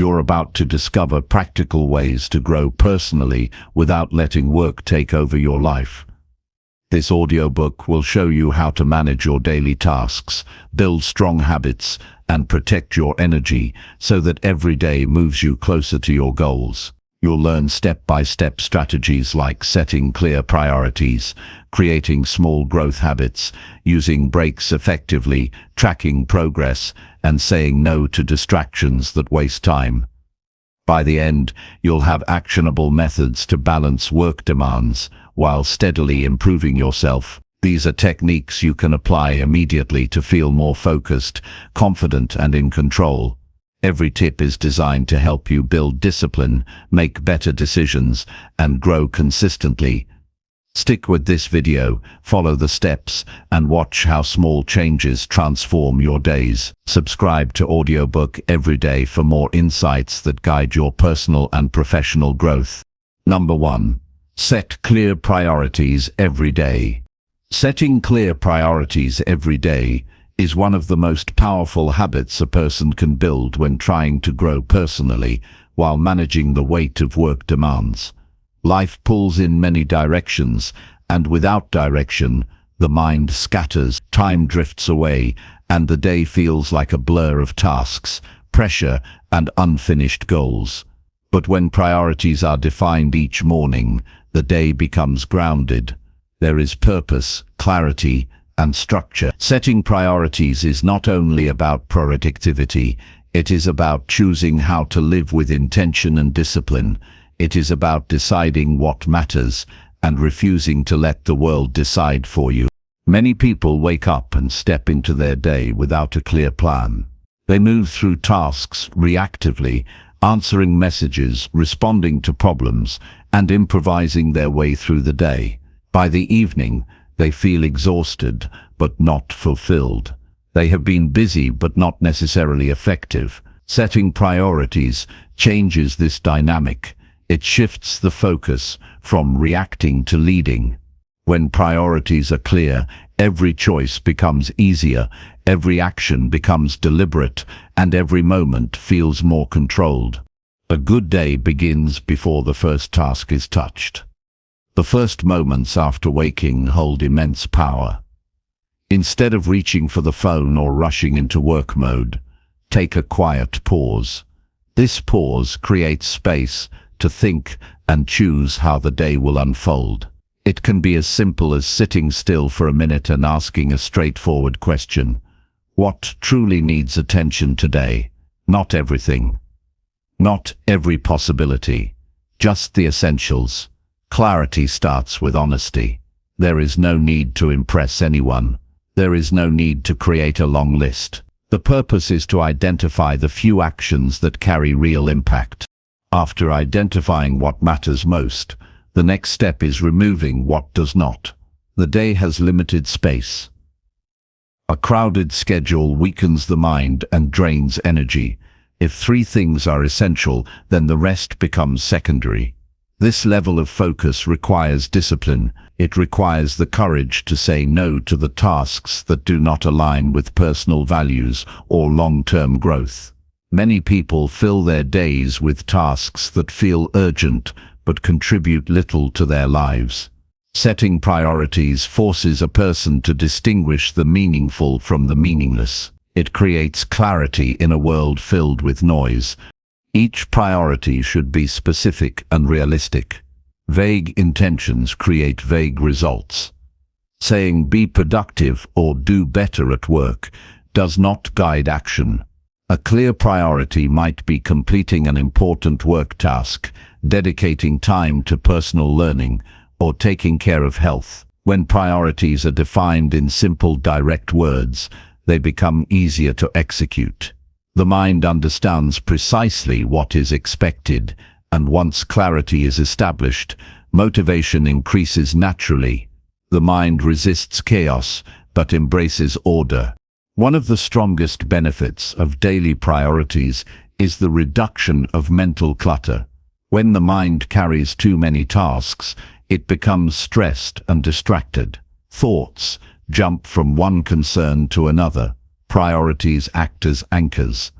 You're about to discover practical ways to grow personally without letting work take over your life. This audiobook will show you how to manage your daily tasks, build strong habits, and protect your energy so that every day moves you closer to your goals. You'll learn step-by-step strategies like setting clear priorities, creating small growth habits, using breaks effectively, tracking progress, and saying no to distractions that waste time. By the end, you'll have actionable methods to balance work demands while steadily improving yourself. These are techniques you can apply immediately to feel more focused, confident, and in control. Every tip is designed to help you build discipline, make better decisions, and grow consistently. Stick with this video, follow the steps, and watch how small changes transform your days. Subscribe to Audiobook every day for more insights that guide your personal and professional growth. Number 1. Set clear priorities every day. Setting clear priorities every day is one of the most powerful habits a person can build when trying to grow personally while managing the weight of work demands. Life pulls in many directions, and without direction, the mind scatters, time drifts away, and the day feels like a blur of tasks, pressure, and unfinished goals. But when priorities are defined each morning, the day becomes grounded. There is purpose, clarity, and structure. Setting priorities is not only about productivity, it is about choosing how to live with intention and discipline. It is about deciding what matters and refusing to let the world decide for you. Many people wake up and step into their day without a clear plan. They move through tasks reactively, answering messages, responding to problems, and improvising their way through the day. By the evening, they feel exhausted, but not fulfilled. They have been busy, but not necessarily effective. Setting priorities changes this dynamic. It shifts the focus from reacting to leading. When priorities are clear, every choice becomes easier, every action becomes deliberate, and every moment feels more controlled. A good day begins before the first task is touched. The first moments after waking hold immense power. Instead of reaching for the phone or rushing into work mode, take a quiet pause. This pause creates space to think and choose how the day will unfold. It can be as simple as sitting still for a minute and asking a straightforward question. What truly needs attention today? Not everything. Not every possibility. Just the essentials. Clarity starts with honesty. There is no need to impress anyone. There is no need to create a long list. The purpose is to identify the few actions that carry real impact. After identifying what matters most, the next step is removing what does not. The day has limited space. A crowded schedule weakens the mind and drains energy. If 3 things are essential, then the rest becomes secondary. This level of focus requires discipline. It requires the courage to say no to the tasks that do not align with personal values or long-term growth. Many people fill their days with tasks that feel urgent but contribute little to their lives. Setting priorities forces a person to distinguish the meaningful from the meaningless. It creates clarity in a world filled with noise. Each priority should be specific and realistic. Vague intentions create vague results. Saying "be productive" or "do better at work" does not guide action. A clear priority might be completing an important work task, dedicating time to personal learning, or taking care of health. When priorities are defined in simple, direct words, they become easier to execute. The mind understands precisely what is expected, and once clarity is established, motivation increases naturally. The mind resists chaos, but embraces order. One of the strongest benefits of daily priorities is the reduction of mental clutter. When the mind carries too many tasks, it becomes stressed and distracted. Thoughts jump from one concern to another. Priorities act as anchors.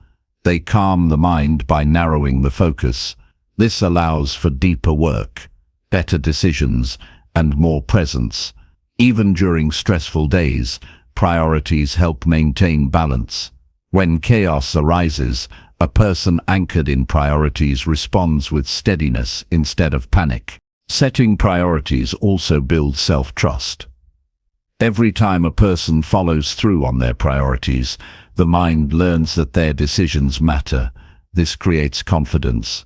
They calm the mind by narrowing the focus. This allows for deeper work, better decisions, and more presence. Even during stressful days, priorities help maintain balance. When chaos arises, a person anchored in priorities responds with steadiness instead of panic. Setting priorities also builds self-trust. Every time a person follows through on their priorities, the mind learns that their decisions matter. This creates confidence.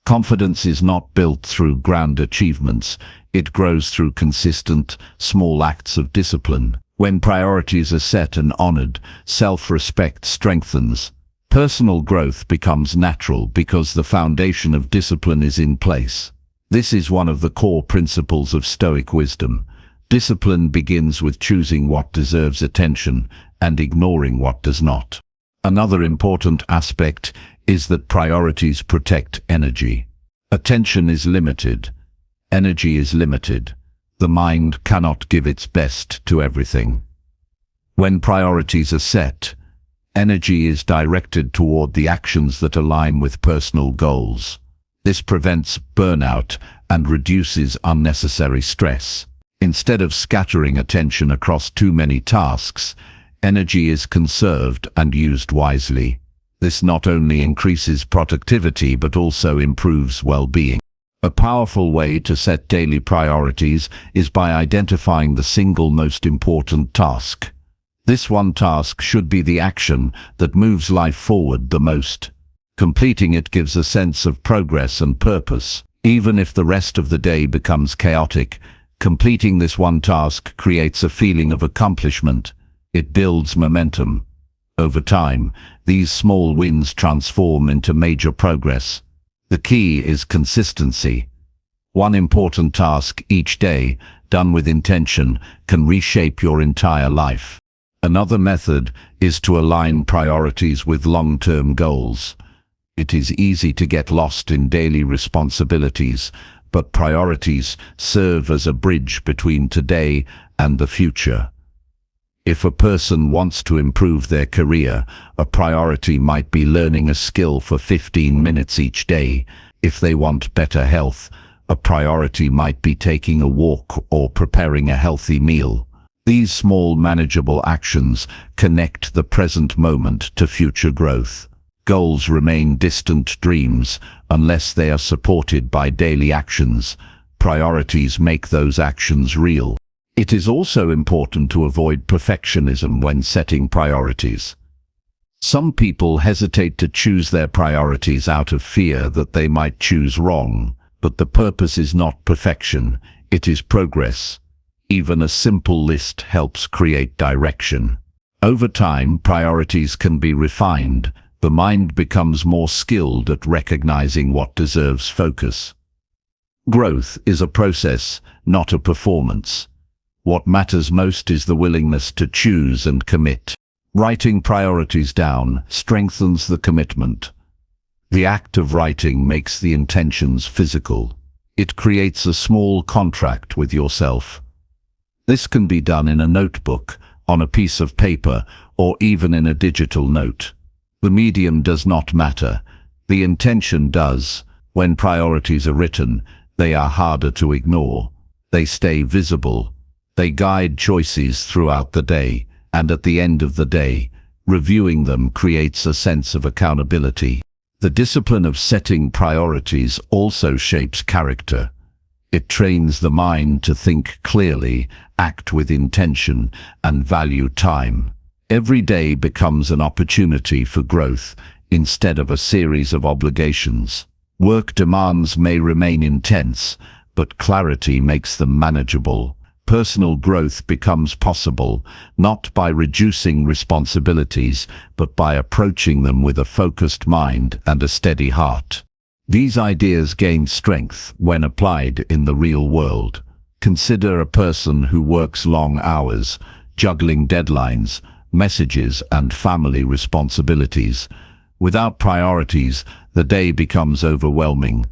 Confidence is not built through grand achievements. It grows through consistent, small acts of discipline. When priorities are set and honored, self-respect strengthens. Personal growth becomes natural because the foundation of discipline is in place. This is one of the core principles of Stoic wisdom. Discipline begins with choosing what deserves attention and ignoring what does not. Another important aspect is that priorities protect energy. Attention is limited. Energy is limited. The mind cannot give its best to everything. When priorities are set, energy is directed toward the actions that align with personal goals. This prevents burnout and reduces unnecessary stress. Instead of scattering attention across too many tasks, energy is conserved and used wisely. This not only increases productivity but also improves well-being. A powerful way to set daily priorities is by identifying the single most important task. This one task should be the action that moves life forward the most. Completing it gives a sense of progress and purpose. Even if the rest of the day becomes chaotic, completing this one task creates a feeling of accomplishment. It builds momentum. Over time, these small wins transform into major progress. The key is consistency. One important task each day, done with intention, can reshape your entire life. Another method is to align priorities with long-term goals. It is easy to get lost in daily responsibilities, but priorities serve as a bridge between today and the future. If a person wants to improve their career, a priority might be learning a skill for 15 minutes each day. If they want better health, a priority might be taking a walk or preparing a healthy meal. These small manageable actions connect the present moment to future growth. Goals remain distant dreams unless they are supported by daily actions. Priorities make those actions real. It is also important to avoid perfectionism when setting priorities. Some people hesitate to choose their priorities out of fear that they might choose wrong, but the purpose is not perfection, it is progress. Even a simple list helps create direction. Over time, priorities can be refined. The mind becomes more skilled at recognizing what deserves focus. Growth is a process, not a performance. What matters most is the willingness to choose and commit. Writing priorities down strengthens the commitment. The act of writing makes the intentions physical. It creates a small contract with yourself. This can be done in a notebook, on a piece of paper, or even in a digital note. The medium does not matter. The intention does. When priorities are written, they are harder to ignore. They stay visible. They guide choices throughout the day, and at the end of the day, reviewing them creates a sense of accountability. The discipline of setting priorities also shapes character. It trains the mind to think clearly, act with intention, and value time. Every day becomes an opportunity for growth instead of a series of obligations. Work demands may remain intense, but clarity makes them manageable. Personal growth becomes possible, not by reducing responsibilities, but by approaching them with a focused mind and a steady heart. These ideas gain strength when applied in the real world. Consider a person who works long hours, juggling deadlines, messages, and family responsibilities. Without priorities, the day becomes overwhelming.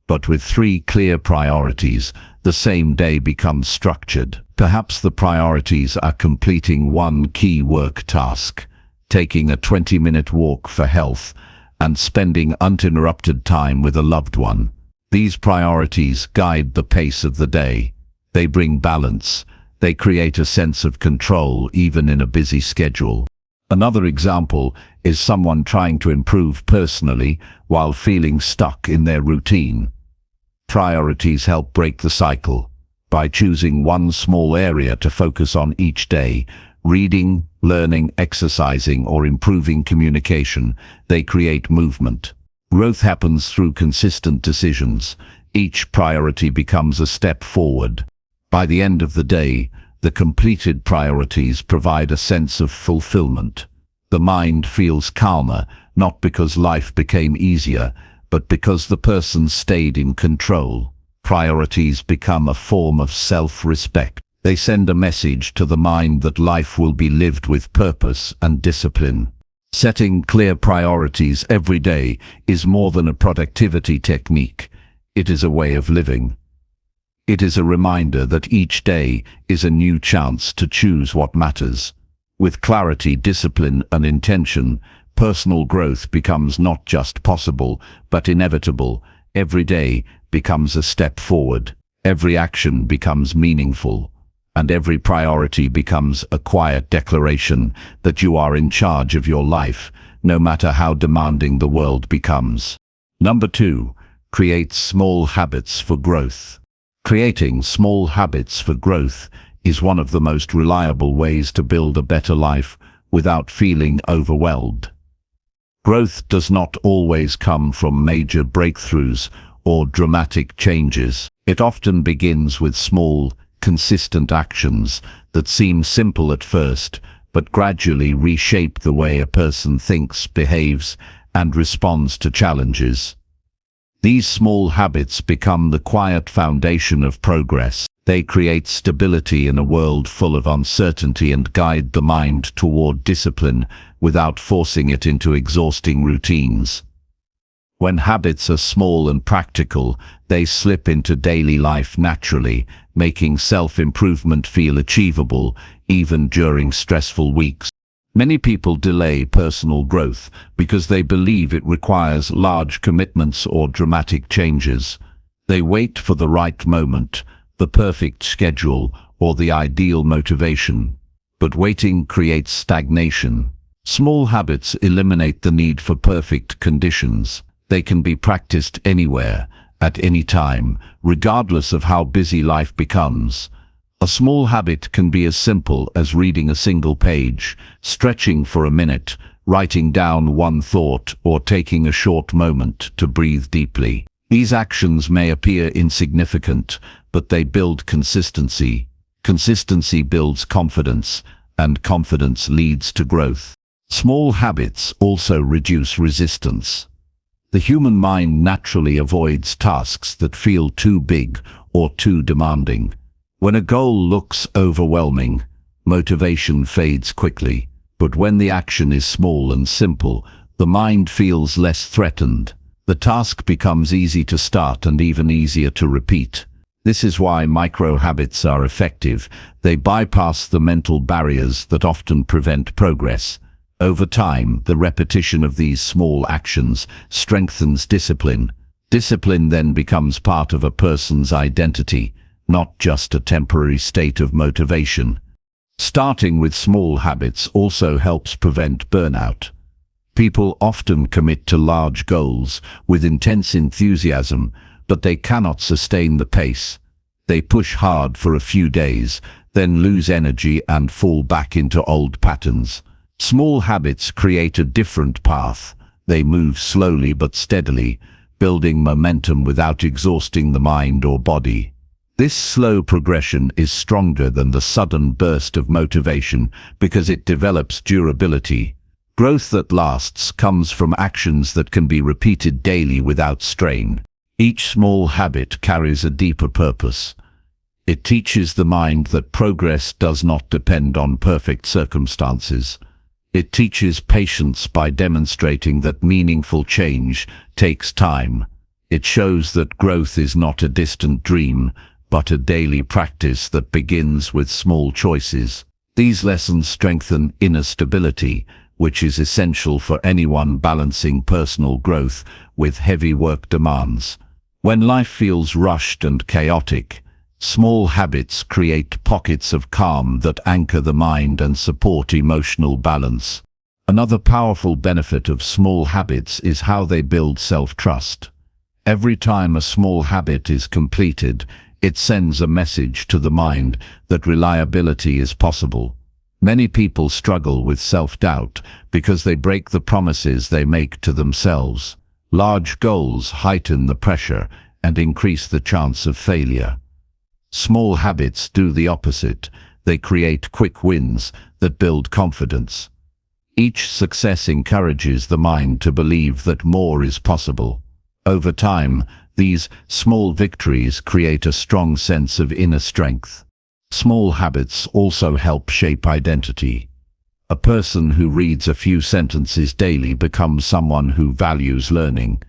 But with 3 clear priorities, the same day becomes structured. Perhaps the priorities are completing one key work task, taking a 20-minute walk for health, and spending uninterrupted time with a loved one. These priorities guide the pace of the day. They bring balance. They create a sense of control even in a busy schedule. Another example is someone trying to improve personally while feeling stuck in their routine. Priorities help break the cycle. By choosing one small area to focus on each day, reading, learning, exercising, or improving communication, they create movement. Growth happens through consistent decisions. Each priority becomes a step forward. By the end of the day, the completed priorities provide a sense of fulfillment. The mind feels calmer, not because life became easier, but because the person stayed in control. Priorities become a form of self-respect. They send a message to the mind that life will be lived with purpose and discipline. Setting clear priorities every day is more than a productivity technique. It is a way of living. It is a reminder that each day is a new chance to choose what matters. With clarity, discipline, and intention, personal growth becomes not just possible, but inevitable. Every day becomes a step forward. Every action becomes meaningful. And every priority becomes a quiet declaration that you are in charge of your life, no matter how demanding the world becomes. Number 2, create small habits for growth. Creating small habits for growth is one of the most reliable ways to build a better life without feeling overwhelmed. Growth does not always come from major breakthroughs or dramatic changes. It often begins with small, consistent actions that seem simple at first, but gradually reshape the way a person thinks, behaves, and responds to challenges. These small habits become the quiet foundation of progress. They create stability in a world full of uncertainty and guide the mind toward discipline without forcing it into exhausting routines. When habits are small and practical, they slip into daily life naturally, making self-improvement feel achievable even during stressful weeks. Many people delay personal growth because they believe it requires large commitments or dramatic changes. They wait for the right moment, the perfect schedule, or the ideal motivation. But waiting creates stagnation. Small habits eliminate the need for perfect conditions. They can be practiced anywhere, at any time, regardless of how busy life becomes. A small habit can be as simple as reading a single page, stretching for a minute, writing down one thought, or taking a short moment to breathe deeply. These actions may appear insignificant, but they build consistency. Consistency builds confidence, and confidence leads to growth. Small habits also reduce resistance. The human mind naturally avoids tasks that feel too big or too demanding. When a goal looks overwhelming, motivation fades quickly. But when the action is small and simple, the mind feels less threatened. The task becomes easy to start and even easier to repeat. This is why micro-habits are effective. They bypass the mental barriers that often prevent progress. Over time, the repetition of these small actions strengthens discipline. Discipline then becomes part of a person's identity, not just a temporary state of motivation. Starting with small habits also helps prevent burnout. People often commit to large goals with intense enthusiasm, but they cannot sustain the pace. They push hard for a few days, then lose energy and fall back into old patterns. Small habits create a different path. They move slowly but steadily, building momentum without exhausting the mind or body. This slow progression is stronger than the sudden burst of motivation because it develops durability. Growth that lasts comes from actions that can be repeated daily without strain. Each small habit carries a deeper purpose. It teaches the mind that progress does not depend on perfect circumstances. It teaches patience by demonstrating that meaningful change takes time. It shows that growth is not a distant dream, but a daily practice that begins with small choices. These lessons strengthen inner stability, which is essential for anyone balancing personal growth with heavy work demands. When life feels rushed and chaotic, small habits create pockets of calm that anchor the mind and support emotional balance. Another powerful benefit of small habits is how they build self-trust. Every time a small habit is completed, it sends a message to the mind that reliability is possible. Many people struggle with self-doubt because they break the promises they make to themselves. Large goals heighten the pressure and increase the chance of failure. Small habits do the opposite. They create quick wins that build confidence. Each success encourages the mind to believe that more is possible. Over time, these small victories create a strong sense of inner strength. Small habits also help shape identity. A person who reads a few sentences daily becomes someone who values learning.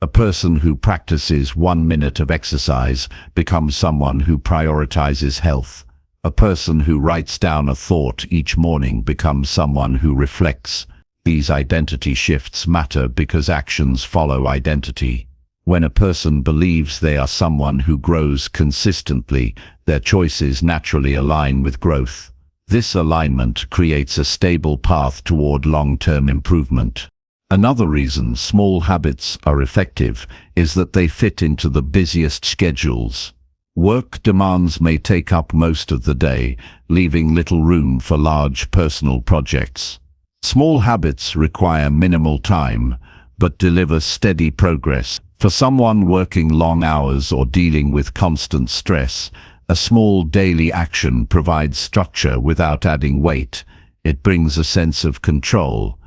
A person who practices 1 minute of exercise becomes someone who prioritizes health. A person who writes down a thought each morning becomes someone who reflects. These identity shifts matter because actions follow identity. When a person believes they are someone who grows consistently, their choices naturally align with growth. This alignment creates a stable path toward long-term improvement. Another reason small habits are effective is that they fit into the busiest schedules. Work demands may take up most of the day, leaving little room for large personal projects. Small habits require minimal time, but deliver steady progress. For someone working long hours or dealing with constant stress, a small daily action provides structure without adding weight. It brings a sense of control.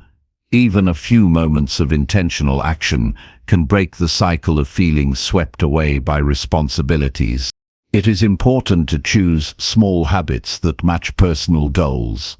Even a few moments of intentional action can break the cycle of feeling swept away by responsibilities. It is important to choose small habits that match personal goals.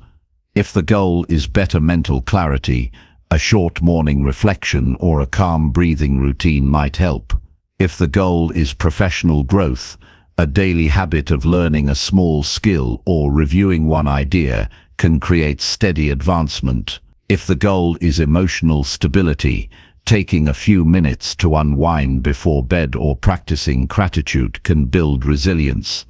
If the goal is better mental clarity, a short morning reflection or a calm breathing routine might help. If the goal is professional growth, a daily habit of learning a small skill or reviewing one idea can create steady advancement. If the goal is emotional stability, taking a few minutes to unwind before bed or practicing gratitude can build resilience.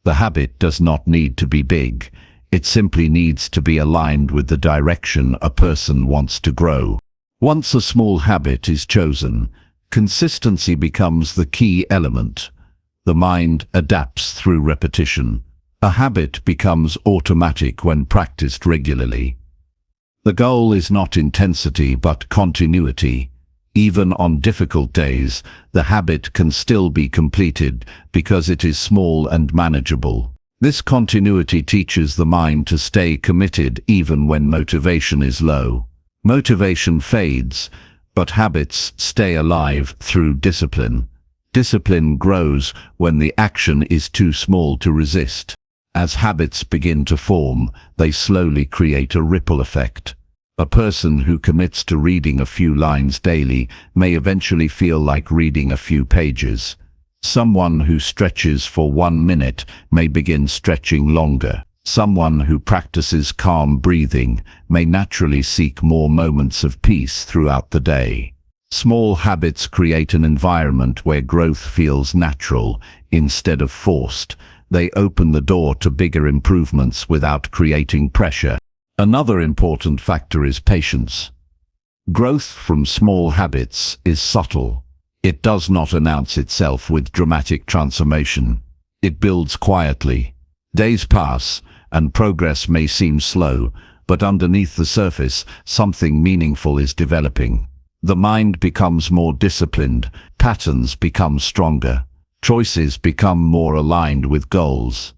The habit does not need to be big. It simply needs to be aligned with the direction a person wants to grow. Once a small habit is chosen, consistency becomes the key element. The mind adapts through repetition. A habit becomes automatic when practiced regularly. The goal is not intensity but continuity. Even on difficult days, the habit can still be completed because it is small and manageable. This continuity teaches the mind to stay committed even when motivation is low. Motivation fades, but habits stay alive through discipline. Discipline grows when the action is too small to resist. As habits begin to form, they slowly create a ripple effect. A person who commits to reading a few lines daily may eventually feel like reading a few pages. Someone who stretches for 1 minute may begin stretching longer. Someone who practices calm breathing may naturally seek more moments of peace throughout the day. Small habits create an environment where growth feels natural instead of forced. They open the door to bigger improvements without creating pressure. Another important factor is patience. Growth from small habits is subtle. It does not announce itself with dramatic transformation. It builds quietly. Days pass, and progress may seem slow, but underneath the surface, something meaningful is developing. The mind becomes more disciplined, patterns become stronger, choices become more aligned with goals.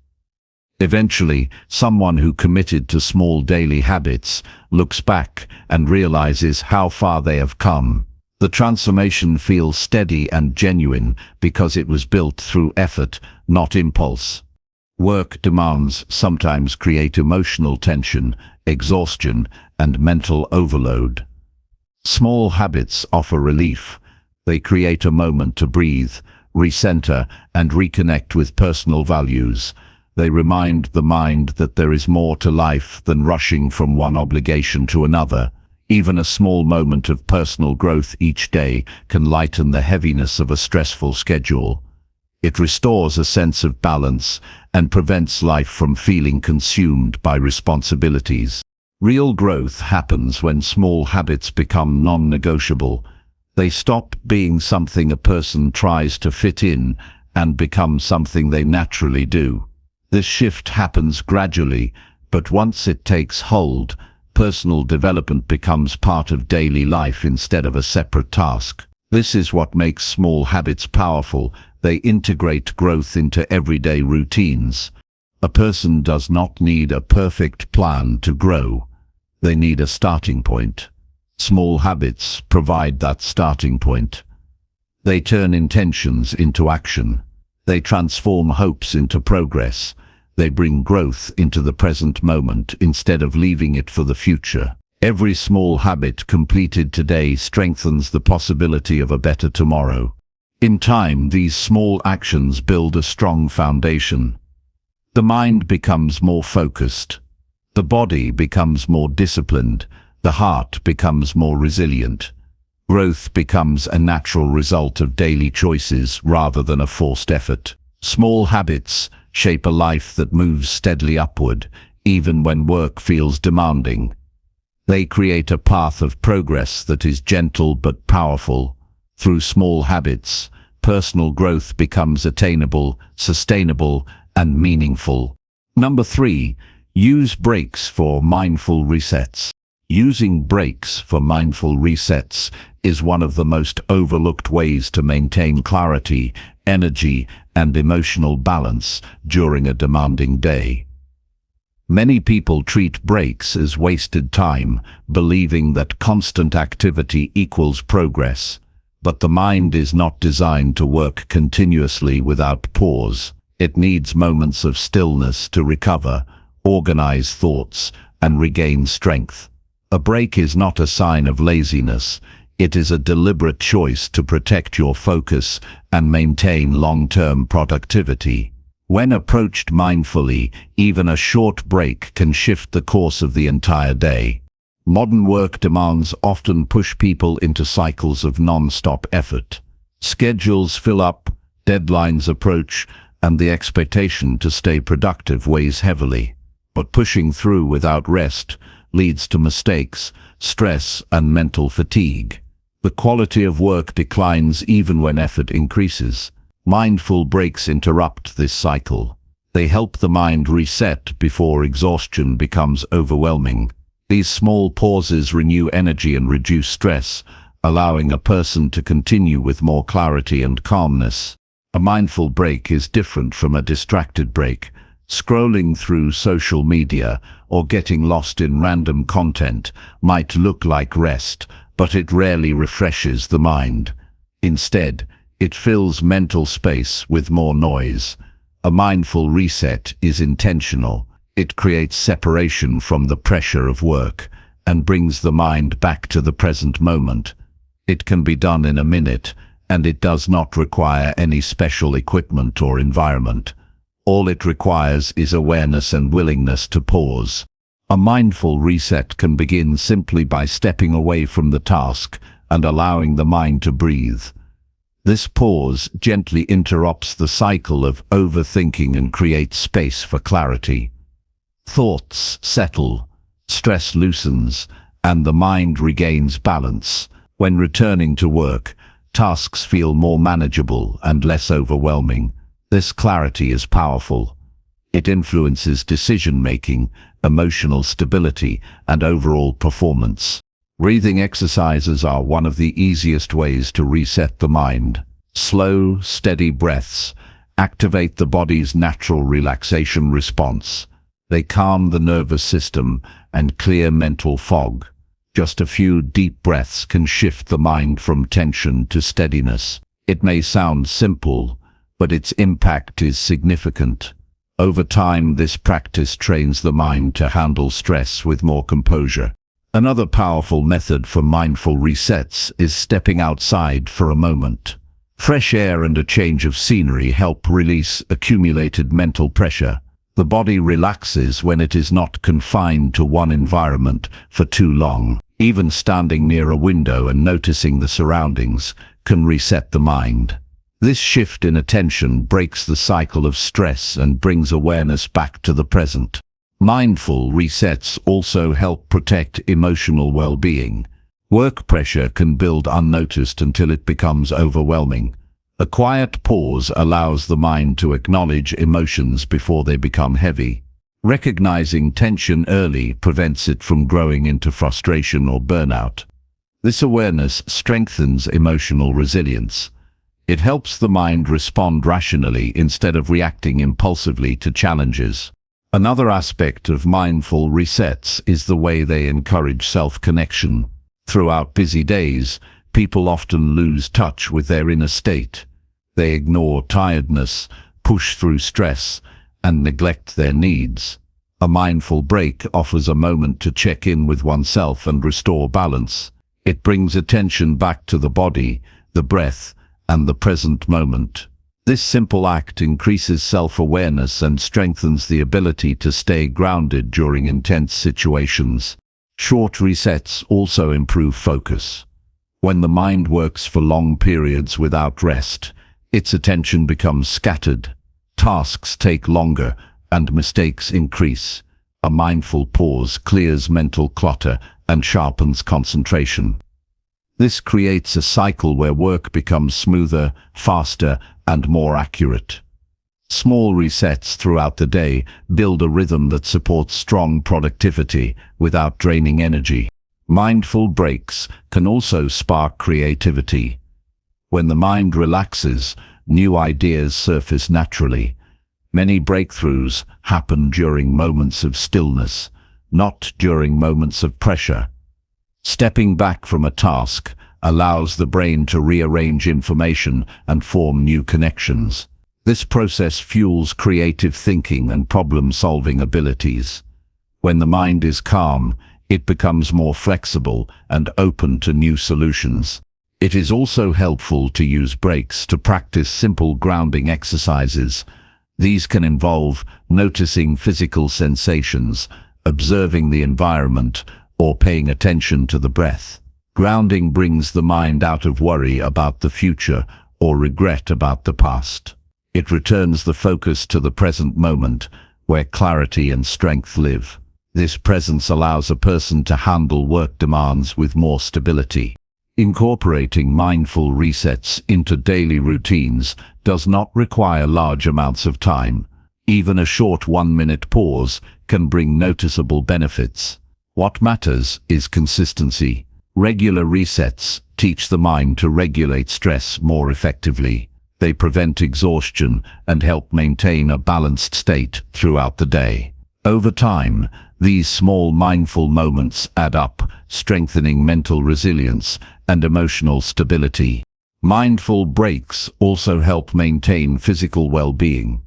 Eventually, someone who committed to small daily habits looks back and realizes how far they have come. The transformation feels steady and genuine because it was built through effort, not impulse. Work demands sometimes create emotional tension, exhaustion, and mental overload. Small habits offer relief. They create a moment to breathe, recenter, and reconnect with personal values. They remind the mind that there is more to life than rushing from one obligation to another. Even a small moment of personal growth each day can lighten the heaviness of a stressful schedule. It restores a sense of balance and prevents life from feeling consumed by responsibilities. Real growth happens when small habits become non-negotiable. They stop being something a person tries to fit in and become something they naturally do. This shift happens gradually, but once it takes hold, personal development becomes part of daily life instead of a separate task. This is what makes small habits powerful. They integrate growth into everyday routines. A person does not need a perfect plan to grow. They need a starting point. Small habits provide that starting point. They turn intentions into action. They transform hopes into progress. They bring growth into the present moment instead of leaving it for the future. Every small habit completed today strengthens the possibility of a better tomorrow. In time, these small actions build a strong foundation. The mind becomes more focused. The body becomes more disciplined. The heart becomes more resilient. Growth becomes a natural result of daily choices rather than a forced effort. Small habits shape a life that moves steadily upward, even when work feels demanding. They create a path of progress that is gentle but powerful. Through small habits, personal growth becomes attainable, sustainable, and meaningful. Number 3, use breaks for mindful resets. Using breaks for mindful resets is one of the most overlooked ways to maintain clarity, energy, and emotional balance during a demanding day. Many people treat breaks as wasted time, believing that constant activity equals progress. But the mind is not designed to work continuously without pause. It needs moments of stillness to recover, organize thoughts, and regain strength. A break is not a sign of laziness. It is a deliberate choice to protect your focus and maintain long-term productivity. When approached mindfully, even a short break can shift the course of the entire day. Modern work demands often push people into cycles of non-stop effort. Schedules fill up, deadlines approach, and the expectation to stay productive weighs heavily. But pushing through without rest leads to mistakes, stress, and mental fatigue. The quality of work declines even when effort increases. Mindful breaks interrupt this cycle. They help the mind reset before exhaustion becomes overwhelming. These small pauses renew energy and reduce stress, allowing a person to continue with more clarity and calmness. A mindful break is different from a distracted break. Scrolling through social media or getting lost in random content might look like rest, but it rarely refreshes the mind. Instead, it fills mental space with more noise. A mindful reset is intentional. It creates separation from the pressure of work and brings the mind back to the present moment. It can be done in a minute, and it does not require any special equipment or environment. All it requires is awareness and willingness to pause. A mindful reset can begin simply by stepping away from the task and allowing the mind to breathe. This pause gently interrupts the cycle of overthinking and creates space for clarity. Thoughts settle, stress loosens, and the mind regains balance. When returning to work, tasks feel more manageable and less overwhelming. This clarity is powerful. It influences decision-making, emotional stability, and overall performance. Breathing exercises are one of the easiest ways to reset the mind. Slow, steady breaths activate the body's natural relaxation response. They calm the nervous system and clear mental fog. Just a few deep breaths can shift the mind from tension to steadiness. It may sound simple, but its impact is significant. Over time, this practice trains the mind to handle stress with more composure. Another powerful method for mindful resets is stepping outside for a moment. Fresh air and a change of scenery help release accumulated mental pressure. The body relaxes when it is not confined to one environment for too long. Even standing near a window and noticing the surroundings can reset the mind. This shift in attention breaks the cycle of stress and brings awareness back to the present. Mindful resets also help protect emotional well-being. Work pressure can build unnoticed until it becomes overwhelming. A quiet pause allows the mind to acknowledge emotions before they become heavy. Recognizing tension early prevents it from growing into frustration or burnout. This awareness strengthens emotional resilience. It helps the mind respond rationally instead of reacting impulsively to challenges. Another aspect of mindful resets is the way they encourage self-connection. Throughout busy days, people often lose touch with their inner state. They ignore tiredness, push through stress, and neglect their needs. A mindful break offers a moment to check in with oneself and restore balance. It brings attention back to the body, the breath, and the present moment. This simple act increases self-awareness and strengthens the ability to stay grounded during intense situations. Short resets also improve focus. When the mind works for long periods without rest, its attention becomes scattered. Tasks take longer, and mistakes increase. A mindful pause clears mental clutter and sharpens concentration. This creates a cycle where work becomes smoother, faster, and more accurate. Small resets throughout the day build a rhythm that supports strong productivity without draining energy. Mindful breaks can also spark creativity. When the mind relaxes, new ideas surface naturally. Many breakthroughs happen during moments of stillness, not during moments of pressure. Stepping back from a task allows the brain to rearrange information and form new connections. This process fuels creative thinking and problem-solving abilities. When the mind is calm, it becomes more flexible and open to new solutions. It is also helpful to use breaks to practice simple grounding exercises. These can involve noticing physical sensations, observing the environment, or paying attention to the breath. Grounding brings the mind out of worry about the future or regret about the past. It returns the focus to the present moment, where clarity and strength live. This presence allows a person to handle work demands with more stability. Incorporating mindful resets into daily routines does not require large amounts of time. Even a short 1-minute pause can bring noticeable benefits. What matters is consistency. Regular resets teach the mind to regulate stress more effectively. They prevent exhaustion and help maintain a balanced state throughout the day. Over time, these small mindful moments add up, strengthening mental resilience and emotional stability. Mindful breaks also help maintain physical well-being.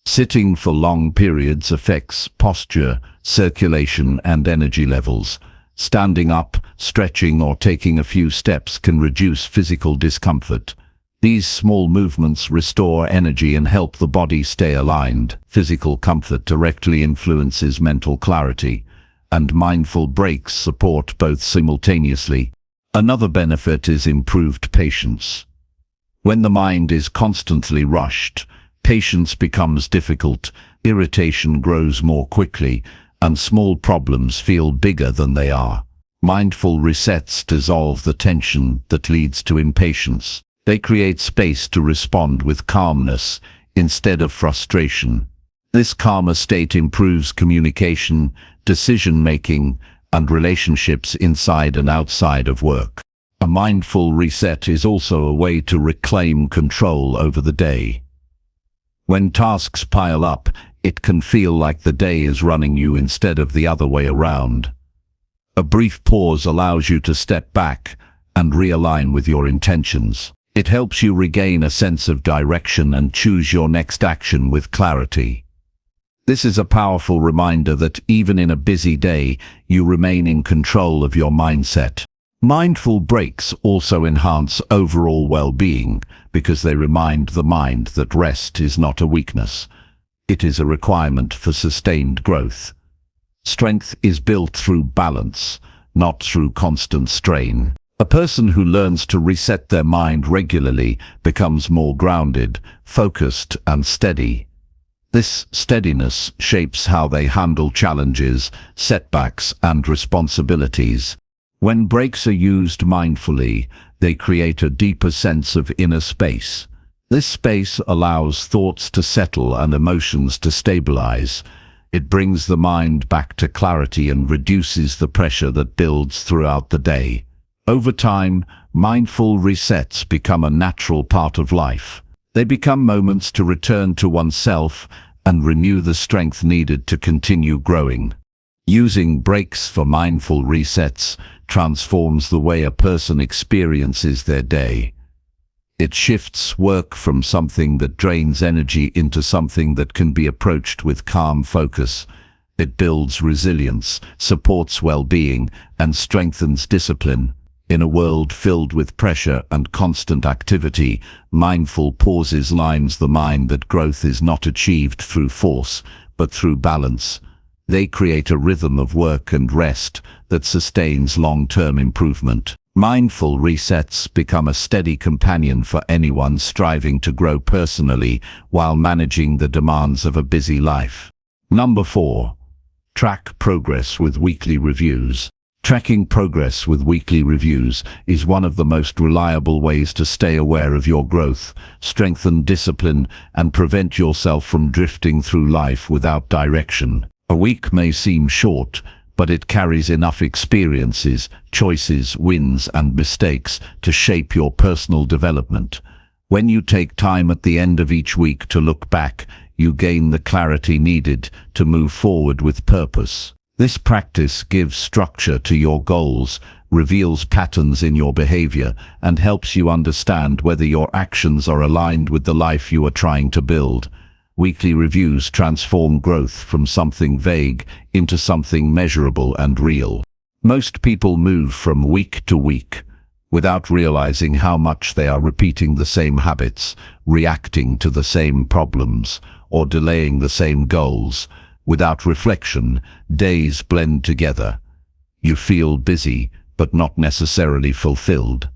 Sitting for long periods affects posture, circulation, and energy levels. Standing up, stretching, or taking a few steps can reduce physical discomfort. These small movements restore energy and help the body stay aligned. Physical comfort directly influences mental clarity, and mindful breaks support both simultaneously. Another benefit is improved patience. When the mind is constantly rushed, patience becomes difficult, irritation grows more quickly, and small problems feel bigger than they are. Mindful resets dissolve the tension that leads to impatience. They create space to respond with calmness instead of frustration. This calmer state improves communication, decision-making, and relationships inside and outside of work. A mindful reset is also a way to reclaim control over the day. When tasks pile up, it can feel like the day is running you instead of the other way around. A brief pause allows you to step back and realign with your intentions. It helps you regain a sense of direction and choose your next action with clarity. This is a powerful reminder that even in a busy day, you remain in control of your mindset. Mindful breaks also enhance overall well-being because they remind the mind that rest is not a weakness. It is a requirement for sustained growth. Strength is built through balance, not through constant strain. A person who learns to reset their mind regularly becomes more grounded, focused, and steady. This steadiness shapes how they handle challenges, setbacks, and responsibilities. When breaks are used mindfully, they create a deeper sense of inner space. This space allows thoughts to settle and emotions to stabilize. It brings the mind back to clarity and reduces the pressure that builds throughout the day. Over time, mindful resets become a natural part of life. They become moments to return to oneself and renew the strength needed to continue growing. Using breaks for mindful resets transforms the way a person experiences their day. It shifts work from something that drains energy into something that can be approached with calm focus. It builds resilience, supports well-being, and strengthens discipline. In a world filled with pressure and constant activity, mindful pauses lines the mind that growth is not achieved through force, but through balance. They create a rhythm of work and rest that sustains long-term improvement. Mindful resets become a steady companion for anyone striving to grow personally while managing the demands of a busy life. Number 4. Track progress with weekly reviews. Tracking progress with weekly reviews is one of the most reliable ways to stay aware of your growth, strengthen discipline, and prevent yourself from drifting through life without direction. A week may seem short, but it carries enough experiences, choices, wins, and mistakes to shape your personal development. When you take time at the end of each week to look back, you gain the clarity needed to move forward with purpose. This practice gives structure to your goals, reveals patterns in your behavior, and helps you understand whether your actions are aligned with the life you are trying to build. Weekly reviews transform growth from something vague into something measurable and real. Most people move from week to week without realizing how much they are repeating the same habits, reacting to the same problems, or delaying the same goals. Without reflection, days blend together. You feel busy, but not necessarily fulfilled.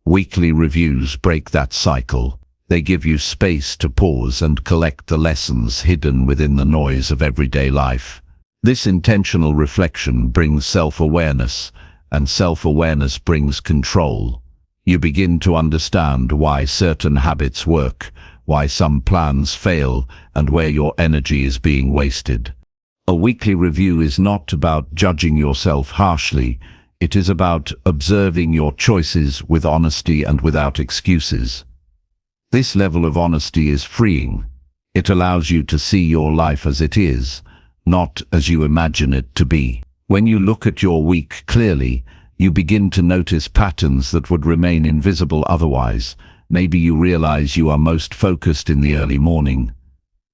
Weekly reviews break that cycle. They give you space to pause and collect the lessons hidden within the noise of everyday life. This intentional reflection brings self-awareness, and self-awareness brings control. You begin to understand why certain habits work, why some plans fail, and where your energy is being wasted. A weekly review is not about judging yourself harshly. It is about observing your choices with honesty and without excuses. This level of honesty is freeing. It allows you to see your life as it is, not as you imagine it to be. When you look at your week clearly, you begin to notice patterns that would remain invisible otherwise. Maybe you realize you are most focused in the early morning.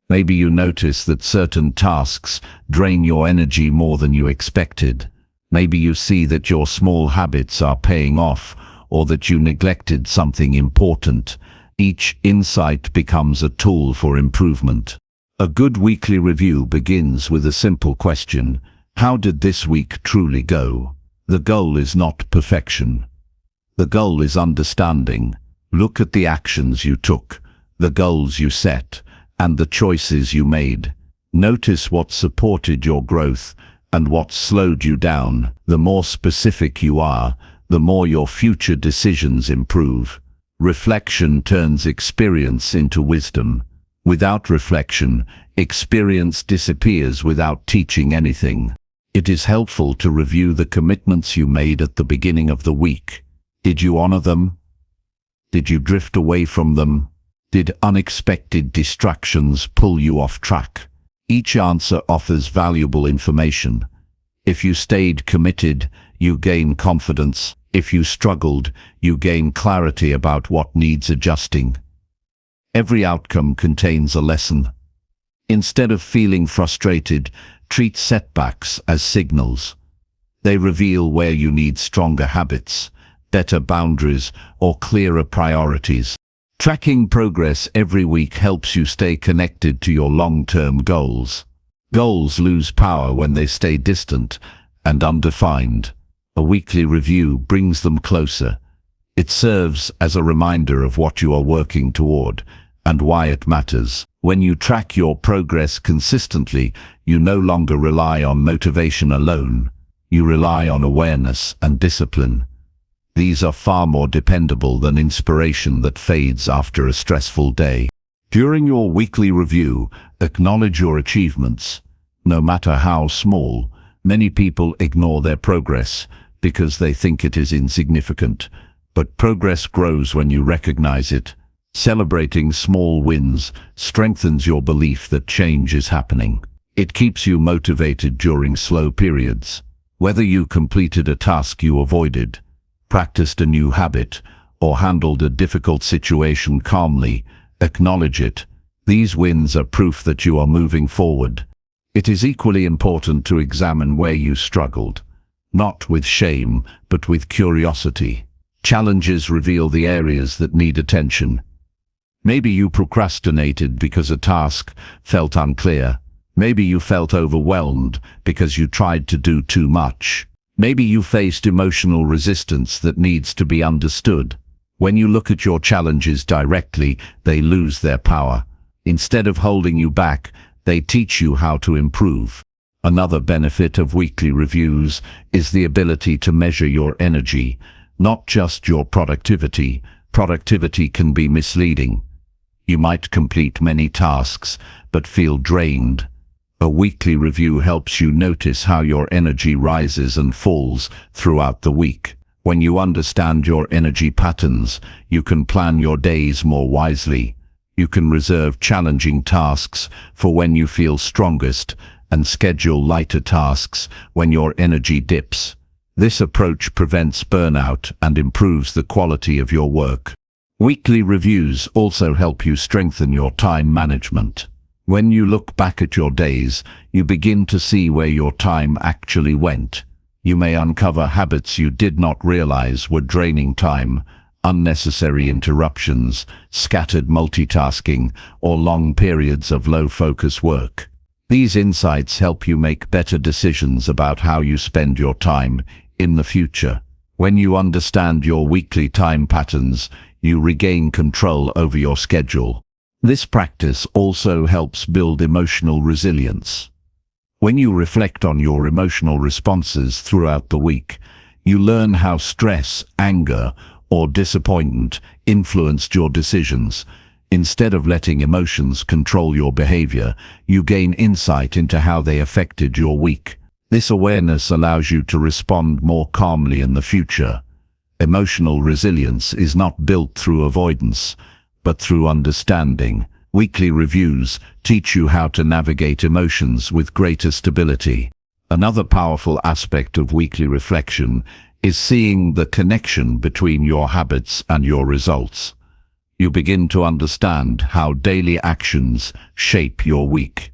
Maybe you notice that certain tasks drain your energy more than you expected. Maybe you see that your small habits are paying off, or that you neglected something important. Each insight becomes a tool for improvement. A good weekly review begins with a simple question: how did this week truly go? The goal is not perfection. The goal is understanding. Look at the actions you took, the goals you set, and the choices you made. Notice what supported your growth and what slowed you down. The more specific you are, the more your future decisions improve. Reflection turns experience into wisdom. Without reflection, experience disappears without teaching anything. It is helpful to review the commitments you made at the beginning of the week. Did you honor them? Did you drift away from them? Did unexpected distractions pull you off track? Each answer offers valuable information. If you stayed committed, you gain confidence. If you struggled, you gain clarity about what needs adjusting. Every outcome contains a lesson. Instead of feeling frustrated, treat setbacks as signals. They reveal where you need stronger habits, better boundaries, or clearer priorities. Tracking progress every week helps you stay connected to your long-term goals. Goals lose power when they stay distant and undefined. A weekly review brings them closer. It serves as a reminder of what you are working toward and why it matters. When you track your progress consistently, you no longer rely on motivation alone. You rely on awareness and discipline. These are far more dependable than inspiration that fades after a stressful day. During your weekly review, acknowledge your achievements. No matter how small, many people ignore their progress because they think it is insignificant. But progress grows when you recognize it. Celebrating small wins strengthens your belief that change is happening. It keeps you motivated during slow periods. Whether you completed a task you avoided, practiced a new habit, or handled a difficult situation calmly, acknowledge it. These wins are proof that you are moving forward. It is equally important to examine where you struggled, not with shame, but with curiosity. Challenges reveal the areas that need attention. Maybe you procrastinated because a task felt unclear. Maybe you felt overwhelmed because you tried to do too much. Maybe you faced emotional resistance that needs to be understood. When you look at your challenges directly, they lose their power. Instead of holding you back, they teach you how to improve. Another benefit of weekly reviews is the ability to measure your energy, not just your productivity. Productivity can be misleading. You might complete many tasks, but feel drained. A weekly review helps you notice how your energy rises and falls throughout the week. When you understand your energy patterns, you can plan your days more wisely. You can reserve challenging tasks for when you feel strongest and schedule lighter tasks when your energy dips. This approach prevents burnout and improves the quality of your work. Weekly reviews also help you strengthen your time management. When you look back at your days, you begin to see where your time actually went. You may uncover habits you did not realize were draining time, unnecessary interruptions, scattered multitasking, or long periods of low-focus work. These insights help you make better decisions about how you spend your time in the future. When you understand your weekly time patterns, you regain control over your schedule. This practice also helps build emotional resilience. When you reflect on your emotional responses throughout the week, you learn how stress, anger, or disappointment influenced your decisions. Instead of letting emotions control your behavior, you gain insight into how they affected your week. This awareness allows you to respond more calmly in the future. Emotional resilience is not built through avoidance, but through understanding. Weekly reviews teach you how to navigate emotions with greater stability. Another powerful aspect of weekly reflection is seeing the connection between your habits and your results. You begin to understand how daily actions shape your week.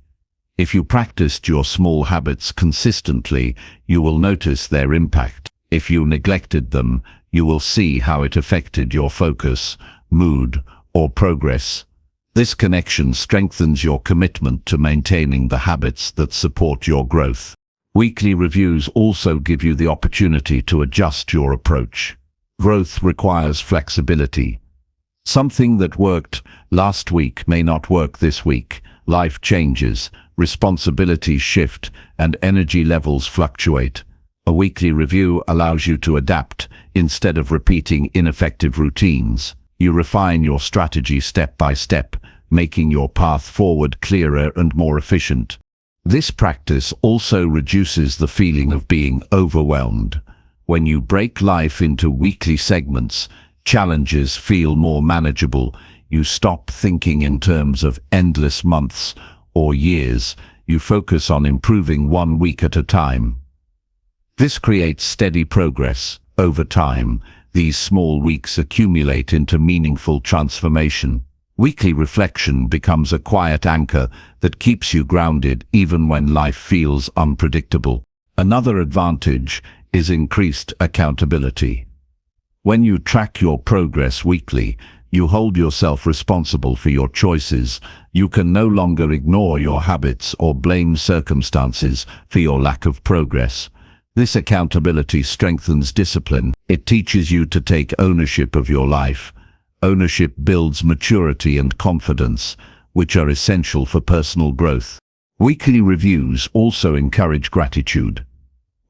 If you practiced your small habits consistently, you will notice their impact. If you neglected them, you will see how it affected your focus, mood, or progress. This connection strengthens your commitment to maintaining the habits that support your growth. Weekly reviews also give you the opportunity to adjust your approach. Growth requires flexibility. Something that worked last week may not work this week. Life changes, responsibilities shift, and energy levels fluctuate. A weekly review allows you to adapt instead of repeating ineffective routines. You refine your strategy step by step, making your path forward clearer and more efficient. This practice also reduces the feeling of being overwhelmed. When you break life into weekly segments, challenges feel more manageable. You stop thinking in terms of endless months or years. You focus on improving 1 week at a time. This creates steady progress. Over time, these small weeks accumulate into meaningful transformation. Weekly reflection becomes a quiet anchor that keeps you grounded even when life feels unpredictable. Another advantage is increased accountability. When you track your progress weekly, You hold yourself responsible for your choices. You can no longer ignore your habits or blame circumstances for your lack of progress. This accountability strengthens discipline. It teaches you to take ownership of your life. Ownership builds maturity and confidence, which are essential for personal growth. Weekly reviews also encourage gratitude.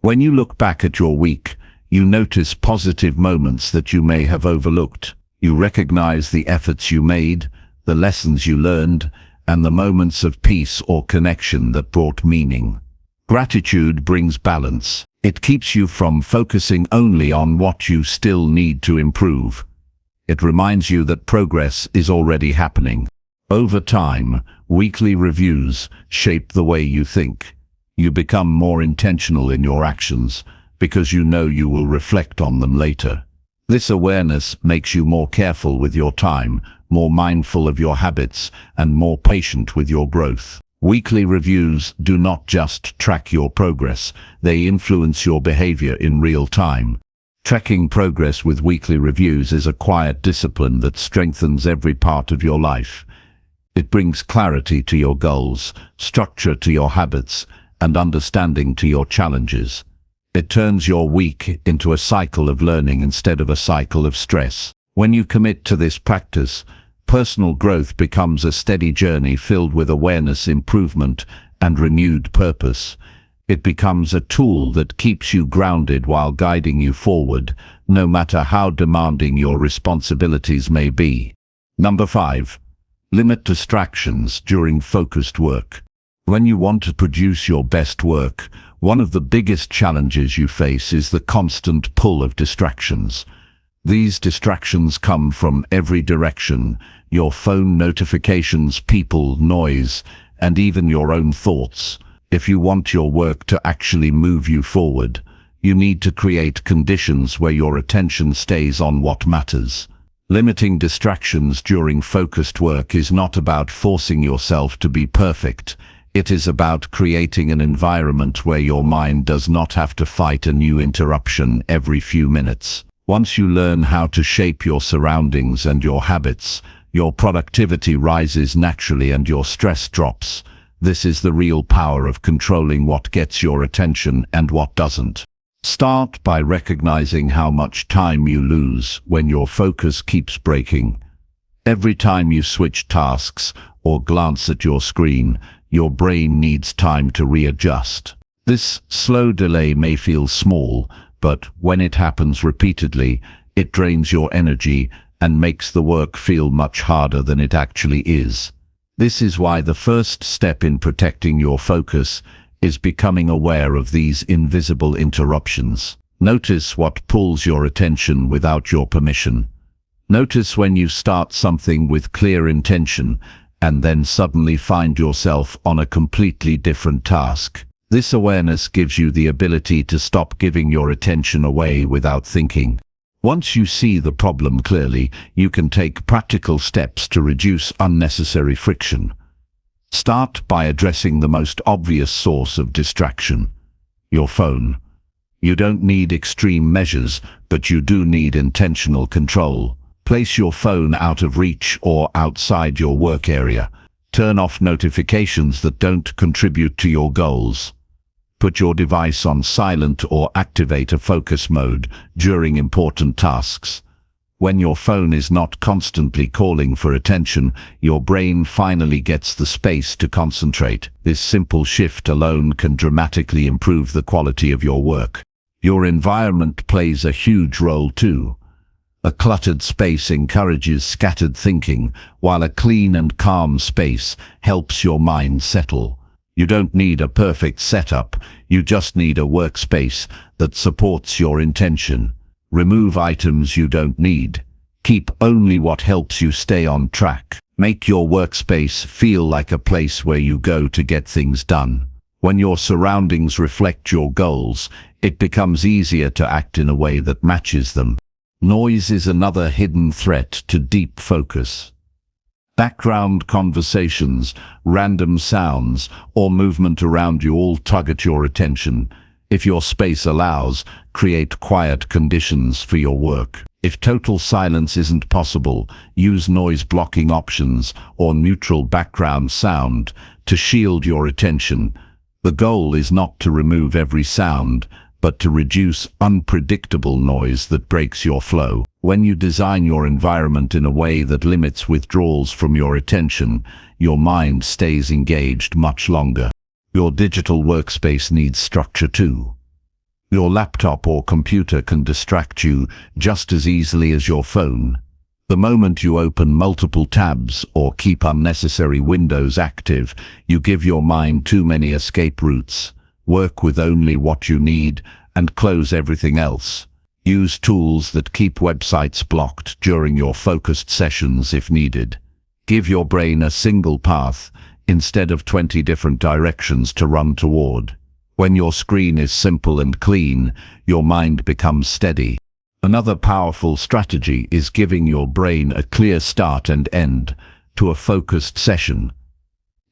When you look back at your week, you notice positive moments that you may have overlooked. You recognize the efforts you made, the lessons you learned, and the moments of peace or connection that brought meaning. Gratitude brings balance. It keeps you from focusing only on what you still need to improve. It reminds you that progress is already happening. Over time, weekly reviews shape the way you think. You become more intentional in your actions because you know you will reflect on them later. This awareness makes you more careful with your time, more mindful of your habits, and more patient with your growth. Weekly reviews do not just track your progress, they influence your behavior in real time. Tracking progress with weekly reviews is a quiet discipline that strengthens every part of your life. It brings clarity to your goals, structure to your habits, and understanding to your challenges. It turns your week into a cycle of learning instead of a cycle of stress. When you commit to this practice, personal growth becomes a steady journey filled with awareness, improvement, and renewed purpose. It becomes a tool that keeps you grounded while guiding you forward, no matter how demanding your responsibilities may be. Number 5. Limit distractions during focused work. When you want to produce your best work, one of the biggest challenges you face is the constant pull of distractions. These distractions come from every direction: your phone notifications, people, noise, and even your own thoughts. If you want your work to actually move you forward, you need to create conditions where your attention stays on what matters. Limiting distractions during focused work is not about forcing yourself to be perfect. It is about creating an environment where your mind does not have to fight a new interruption every few minutes. Once you learn how to shape your surroundings and your habits, your productivity rises naturally and your stress drops. This is the real power of controlling what gets your attention and what doesn't. Start by recognizing how much time you lose when your focus keeps breaking. Every time you switch tasks or glance at your screen, your brain needs time to readjust. This slow delay may feel small, but when it happens repeatedly, it drains your energy and makes the work feel much harder than it actually is. This is why the first step in protecting your focus is becoming aware of these invisible interruptions. Notice what pulls your attention without your permission. Notice when you start something with clear intention and then suddenly find yourself on a completely different task. This awareness gives you the ability to stop giving your attention away without thinking. Once you see the problem clearly, you can take practical steps to reduce unnecessary friction. Start by addressing the most obvious source of distraction: your phone. You don't need extreme measures, but you do need intentional control. Place your phone out of reach or outside your work area. Turn off notifications that don't contribute to your goals. Put your device on silent or activate a focus mode during important tasks. When your phone is not constantly calling for attention, your brain finally gets the space to concentrate. This simple shift alone can dramatically improve the quality of your work. Your environment plays a huge role too. A cluttered space encourages scattered thinking, while a clean and calm space helps your mind settle. You don't need a perfect setup, you just need a workspace that supports your intention. Remove items you don't need. Keep only what helps you stay on track. Make your workspace feel like a place where you go to get things done. When your surroundings reflect your goals, it becomes easier to act in a way that matches them. Noise is another hidden threat to deep focus. Background conversations, random sounds, or movement around you all tug at your attention. If your space allows, create quiet conditions for your work. If total silence isn't possible, use noise-blocking options or neutral background sound to shield your attention. The goal is not to remove every sound, but to reduce unpredictable noise that breaks your flow. When you design your environment in a way that limits withdrawals from your attention, your mind stays engaged much longer. Your digital workspace needs structure too. Your laptop or computer can distract you just as easily as your phone. The moment you open multiple tabs or keep unnecessary windows active, you give your mind too many escape routes. Work with only what you need and close everything else. Use tools that keep websites blocked during your focused sessions if needed. Give your brain a single path instead of 20 different directions to run toward. When your screen is simple and clean, your mind becomes steady. Another powerful strategy is giving your brain a clear start and end to a focused session.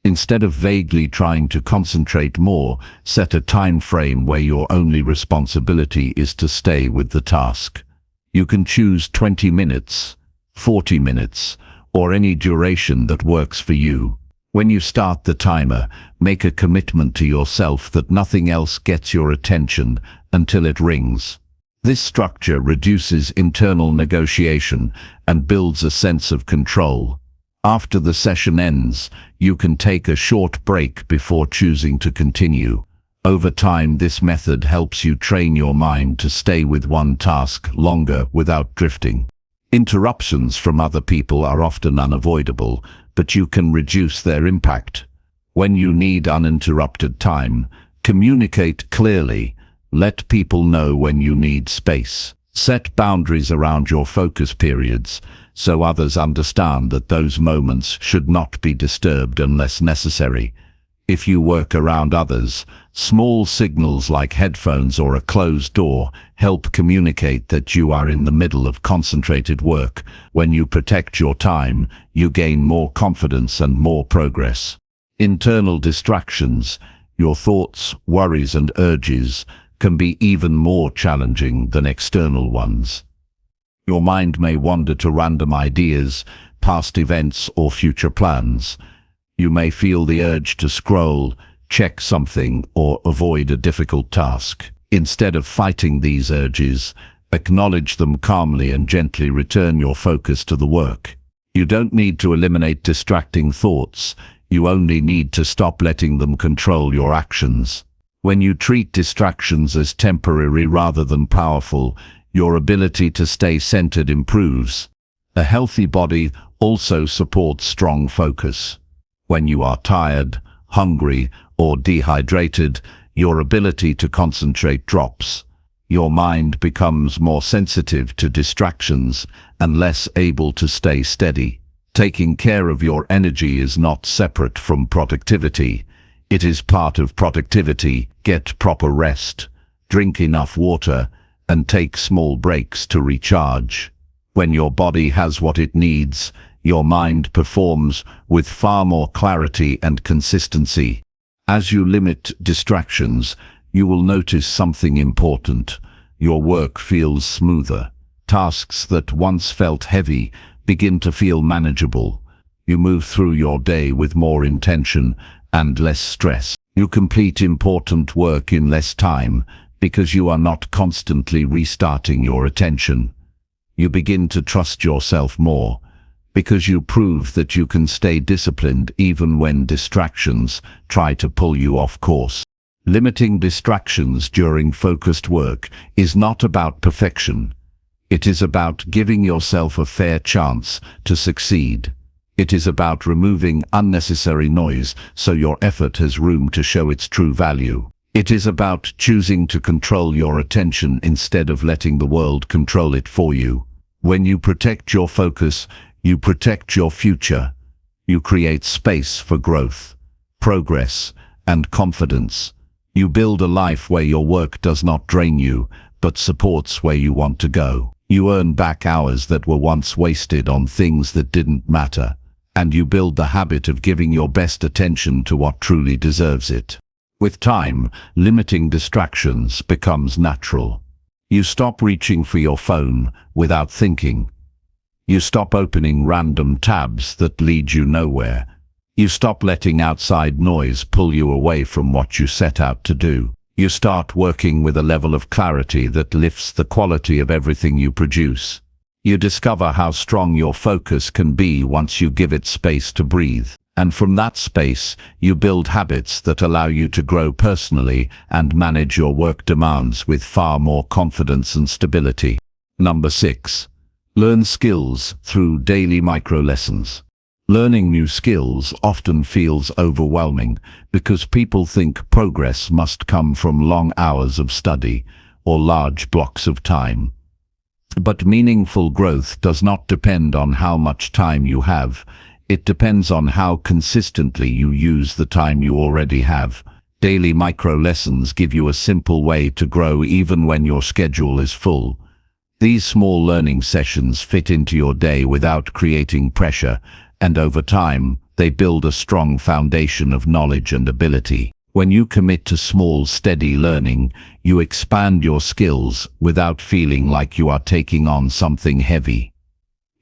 Instead of vaguely trying to concentrate more, set a time frame where your only responsibility is to stay with the task. You can choose 20 minutes, 40 minutes, or any duration that works for you. When you start the timer, make a commitment to yourself that nothing else gets your attention until it rings. This structure reduces internal negotiation and builds a sense of control. After the session ends, you can take a short break before choosing to continue. Over time, this method helps you train your mind to stay with one task longer without drifting. Interruptions from other people are often unavoidable, but you can reduce their impact. When you need uninterrupted time, communicate clearly. Let people know when you need space. Set boundaries around your focus periods so others understand that those moments should not be disturbed unless necessary. If you work around others, small signals like headphones or a closed door help communicate that you are in the middle of concentrated work. When you protect your time, you gain more confidence and more progress. Internal distractions, your thoughts, worries and urges, can be even more challenging than external ones. Your mind may wander to random ideas, past events or future plans. You may feel the urge to scroll, check something, or avoid a difficult task. Instead of fighting these urges, acknowledge them calmly and gently return your focus to the work. You don't need to eliminate distracting thoughts. You only need to stop letting them control your actions. When you treat distractions as temporary rather than powerful, your ability to stay centered improves. A healthy body also supports strong focus. When you are tired, hungry, or dehydrated, your ability to concentrate drops. Your mind becomes more sensitive to distractions and less able to stay steady. Taking care of your energy is not separate from productivity. It is part of productivity. Get proper rest, drink enough water, and take small breaks to recharge. When your body has what it needs, your mind performs with far more clarity and consistency. As you limit distractions, you will notice something important. Your work feels smoother. Tasks that once felt heavy begin to feel manageable. You move through your day with more intention and less stress. You complete important work in less time because you are not constantly restarting your attention. You begin to trust yourself more because you prove that you can stay disciplined even when distractions try to pull you off course. Limiting distractions during focused work is not about perfection. It is about giving yourself a fair chance to succeed. It is about removing unnecessary noise so your effort has room to show its true value. It is about choosing to control your attention instead of letting the world control it for you. When you protect your focus, you protect your future. You create space for growth, progress, and confidence. You build a life where your work does not drain you, but supports where you want to go. You earn back hours that were once wasted on things that didn't matter, and you build the habit of giving your best attention to what truly deserves it. With time, limiting distractions becomes natural. You stop reaching for your phone without thinking. You stop opening random tabs that lead you nowhere. You stop letting outside noise pull you away from what you set out to do. You start working with a level of clarity that lifts the quality of everything you produce. You discover how strong your focus can be once you give it space to breathe. And from that space, you build habits that allow you to grow personally and manage your work demands with far more confidence and stability. Number 6. Learn skills through daily micro-lessons. Learning new skills often feels overwhelming because people think progress must come from long hours of study or large blocks of time. But meaningful growth does not depend on how much time you have. It depends on how consistently you use the time you already have. Daily micro-lessons give you a simple way to grow even when your schedule is full. These small learning sessions fit into your day without creating pressure, and over time, they build a strong foundation of knowledge and ability. When you commit to small, steady learning, you expand your skills without feeling like you are taking on something heavy.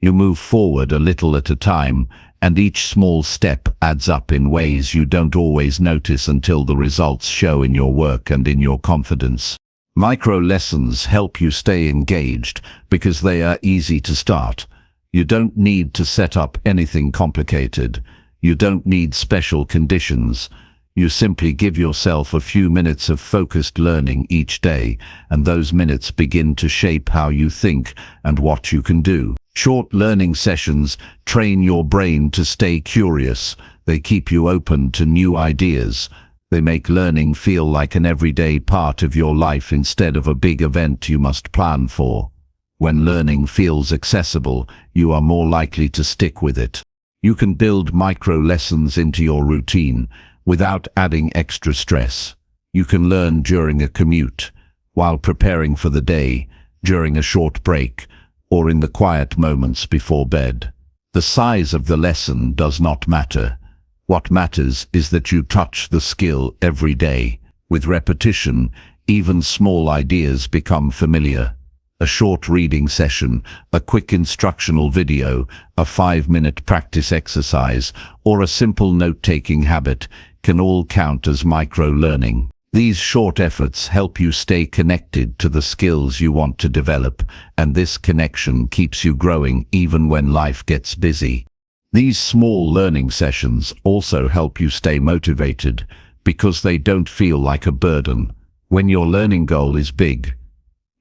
You move forward a little at a time, and each small step adds up in ways you don't always notice until the results show in your work and in your confidence. Micro-lessons help you stay engaged because they are easy to start. You don't need to set up anything complicated. You don't need special conditions. You simply give yourself a few minutes of focused learning each day, and those minutes begin to shape how you think and what you can do. Short learning sessions train your brain to stay curious. They keep you open to new ideas. They make learning feel like an everyday part of your life instead of a big event you must plan for. When learning feels accessible, you are more likely to stick with it. You can build micro-lessons into your routine without adding extra stress. You can learn during a commute, while preparing for the day, during a short break, or in the quiet moments before bed. The size of the lesson does not matter. What matters is that you touch the skill every day. With repetition, even small ideas become familiar. A short reading session, a quick instructional video, a 5-minute practice exercise, or a simple note-taking habit can all count as micro-learning. These short efforts help you stay connected to the skills you want to develop, and this connection keeps you growing even when life gets busy. These small learning sessions also help you stay motivated because they don't feel like a burden. When your learning goal is big,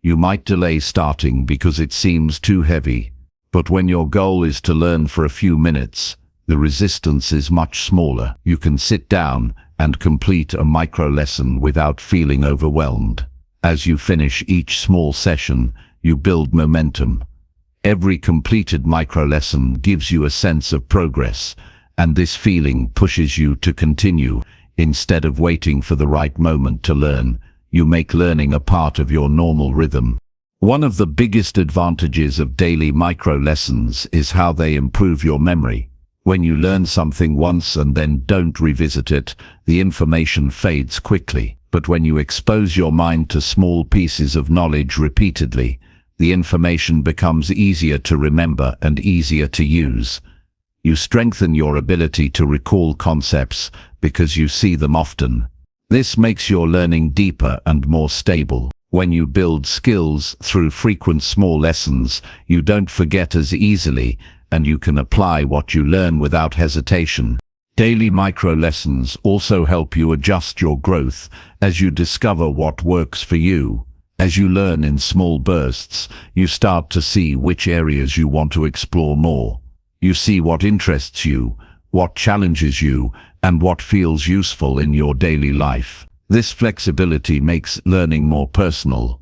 you might delay starting because it seems too heavy. But when your goal is to learn for a few minutes, the resistance is much smaller. You can sit down and complete a micro-lesson without feeling overwhelmed. As you finish each small session, you build momentum. Every completed micro-lesson gives you a sense of progress, and this feeling pushes you to continue. Instead of waiting for the right moment to learn, you make learning a part of your normal rhythm. One of the biggest advantages of daily micro-lessons is how they improve your memory. When you learn something once and then don't revisit it, the information fades quickly. But when you expose your mind to small pieces of knowledge repeatedly, the information becomes easier to remember and easier to use. You strengthen your ability to recall concepts because you see them often. This makes your learning deeper and more stable. When you build skills through frequent small lessons, you don't forget as easily, and you can apply what you learn without hesitation. Daily micro-lessons also help you adjust your growth as you discover what works for you. As you learn in small bursts, you start to see which areas you want to explore more. You see what interests you, what challenges you, and what feels useful in your daily life. This flexibility makes learning more personal.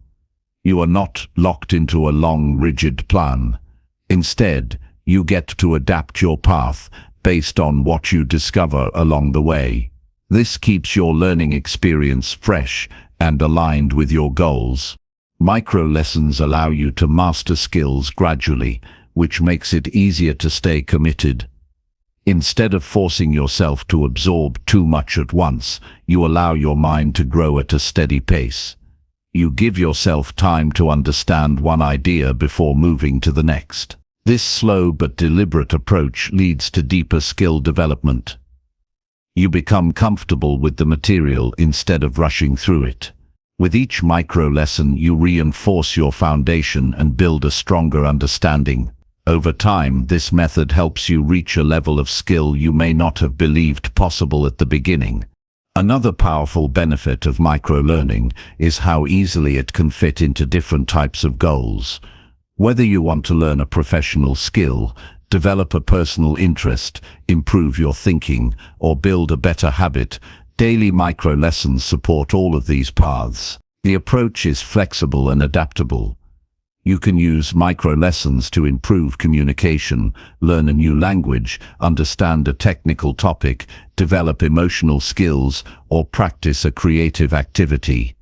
You are not locked into a long, rigid plan. Instead, you get to adapt your path based on what you discover along the way. This keeps your learning experience fresh and aligned with your goals. Micro-lessons allow you to master skills gradually, which makes it easier to stay committed. Instead of forcing yourself to absorb too much at once, you allow your mind to grow at a steady pace. You give yourself time to understand one idea before moving to the next. This slow but deliberate approach leads to deeper skill development. You become comfortable with the material instead of rushing through it. With each micro-lesson, you reinforce your foundation and build a stronger understanding. Over time, this method helps you reach a level of skill you may not have believed possible at the beginning. Another powerful benefit of micro-learning is how easily it can fit into different types of goals. Whether you want to learn a professional skill, develop a personal interest, improve your thinking, or build a better habit, daily micro-lessons support all of these paths. The approach is flexible and adaptable. You can use micro-lessons to improve communication, learn a new language, understand a technical topic, develop emotional skills, or practice a creative activity.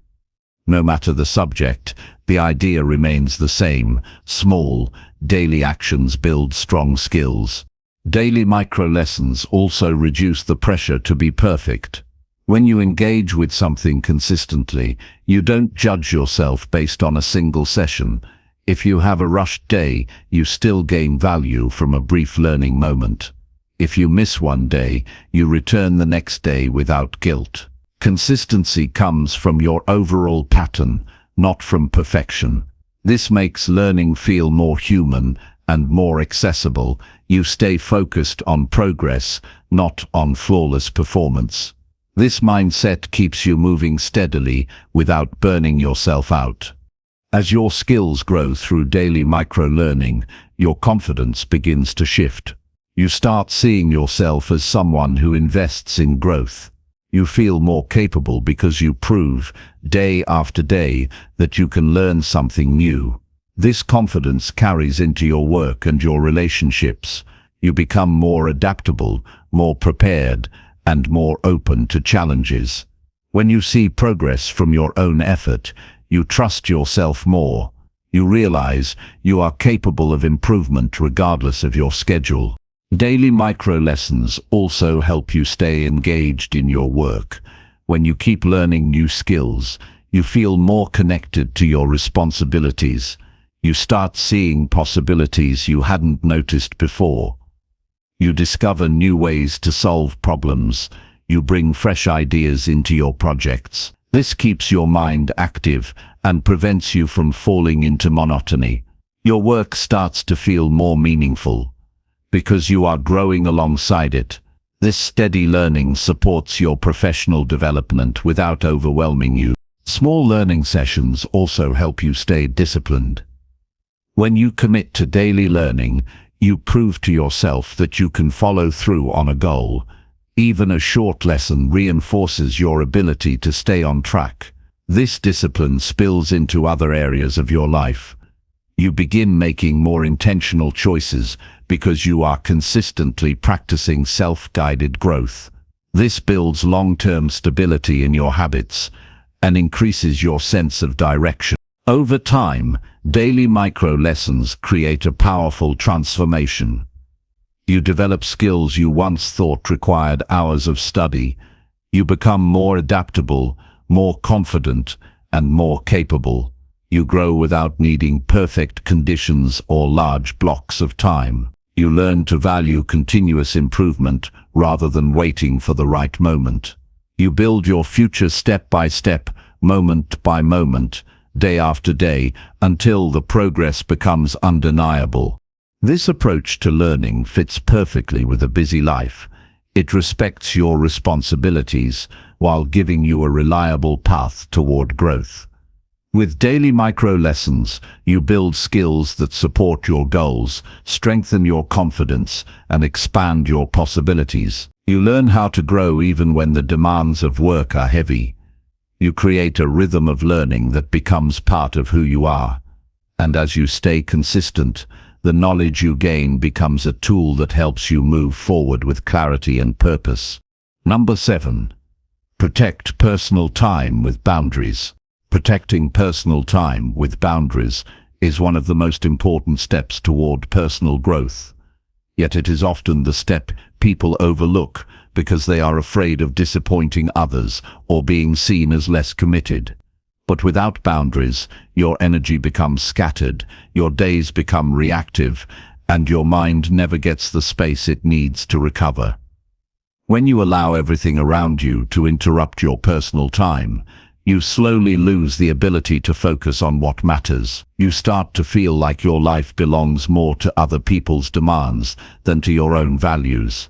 No matter the subject, the idea remains the same. Small, daily actions build strong skills. Daily micro-lessons also reduce the pressure to be perfect. When you engage with something consistently, you don't judge yourself based on a single session. If you have a rushed day, you still gain value from a brief learning moment. If you miss one day, you return the next day without guilt. Consistency comes from your overall pattern, not from perfection. This makes learning feel more human and more accessible. You stay focused on progress, not on flawless performance. This mindset keeps you moving steadily without burning yourself out. As your skills grow through daily micro-learning, your confidence begins to shift. You start seeing yourself as someone who invests in growth. You feel more capable because you prove, day after day, that you can learn something new. This confidence carries into your work and your relationships. You become more adaptable, more prepared, and more open to challenges. When you see progress from your own effort, you trust yourself more. You realize you are capable of improvement regardless of your schedule. Daily micro-lessons also help you stay engaged in your work. When you keep learning new skills, you feel more connected to your responsibilities. You start seeing possibilities you hadn't noticed before. You discover new ways to solve problems. You bring fresh ideas into your projects. This keeps your mind active and prevents you from falling into monotony. Your work starts to feel more meaningful because you are growing alongside it. This steady learning supports your professional development without overwhelming you. Small learning sessions also help you stay disciplined. When you commit to daily learning, you prove to yourself that you can follow through on a goal. Even a short lesson reinforces your ability to stay on track. This discipline spills into other areas of your life. You begin making more intentional choices because you are consistently practicing self-guided growth. This builds long-term stability in your habits and increases your sense of direction. Over time, daily micro-lessons create a powerful transformation. You develop skills you once thought required hours of study. You become more adaptable, more confident, and more capable. You grow without needing perfect conditions or large blocks of time. You learn to value continuous improvement rather than waiting for the right moment. You build your future step by step, moment by moment, day after day, until the progress becomes undeniable. This approach to learning fits perfectly with a busy life. It respects your responsibilities while giving you a reliable path toward growth. With daily micro-lessons, you build skills that support your goals, strengthen your confidence, and expand your possibilities. You learn how to grow even when the demands of work are heavy. You create a rhythm of learning that becomes part of who you are. And as you stay consistent, the knowledge you gain becomes a tool that helps you move forward with clarity and purpose. Number 7. Protect personal time with boundaries. Protecting personal time with boundaries is one of the most important steps toward personal growth. Yet it is often the step people overlook because they are afraid of disappointing others or being seen as less committed. But without boundaries, your energy becomes scattered, your days become reactive, and your mind never gets the space it needs to recover. When you allow everything around you to interrupt your personal time, you slowly lose the ability to focus on what matters. You start to feel like your life belongs more to other people's demands than to your own values.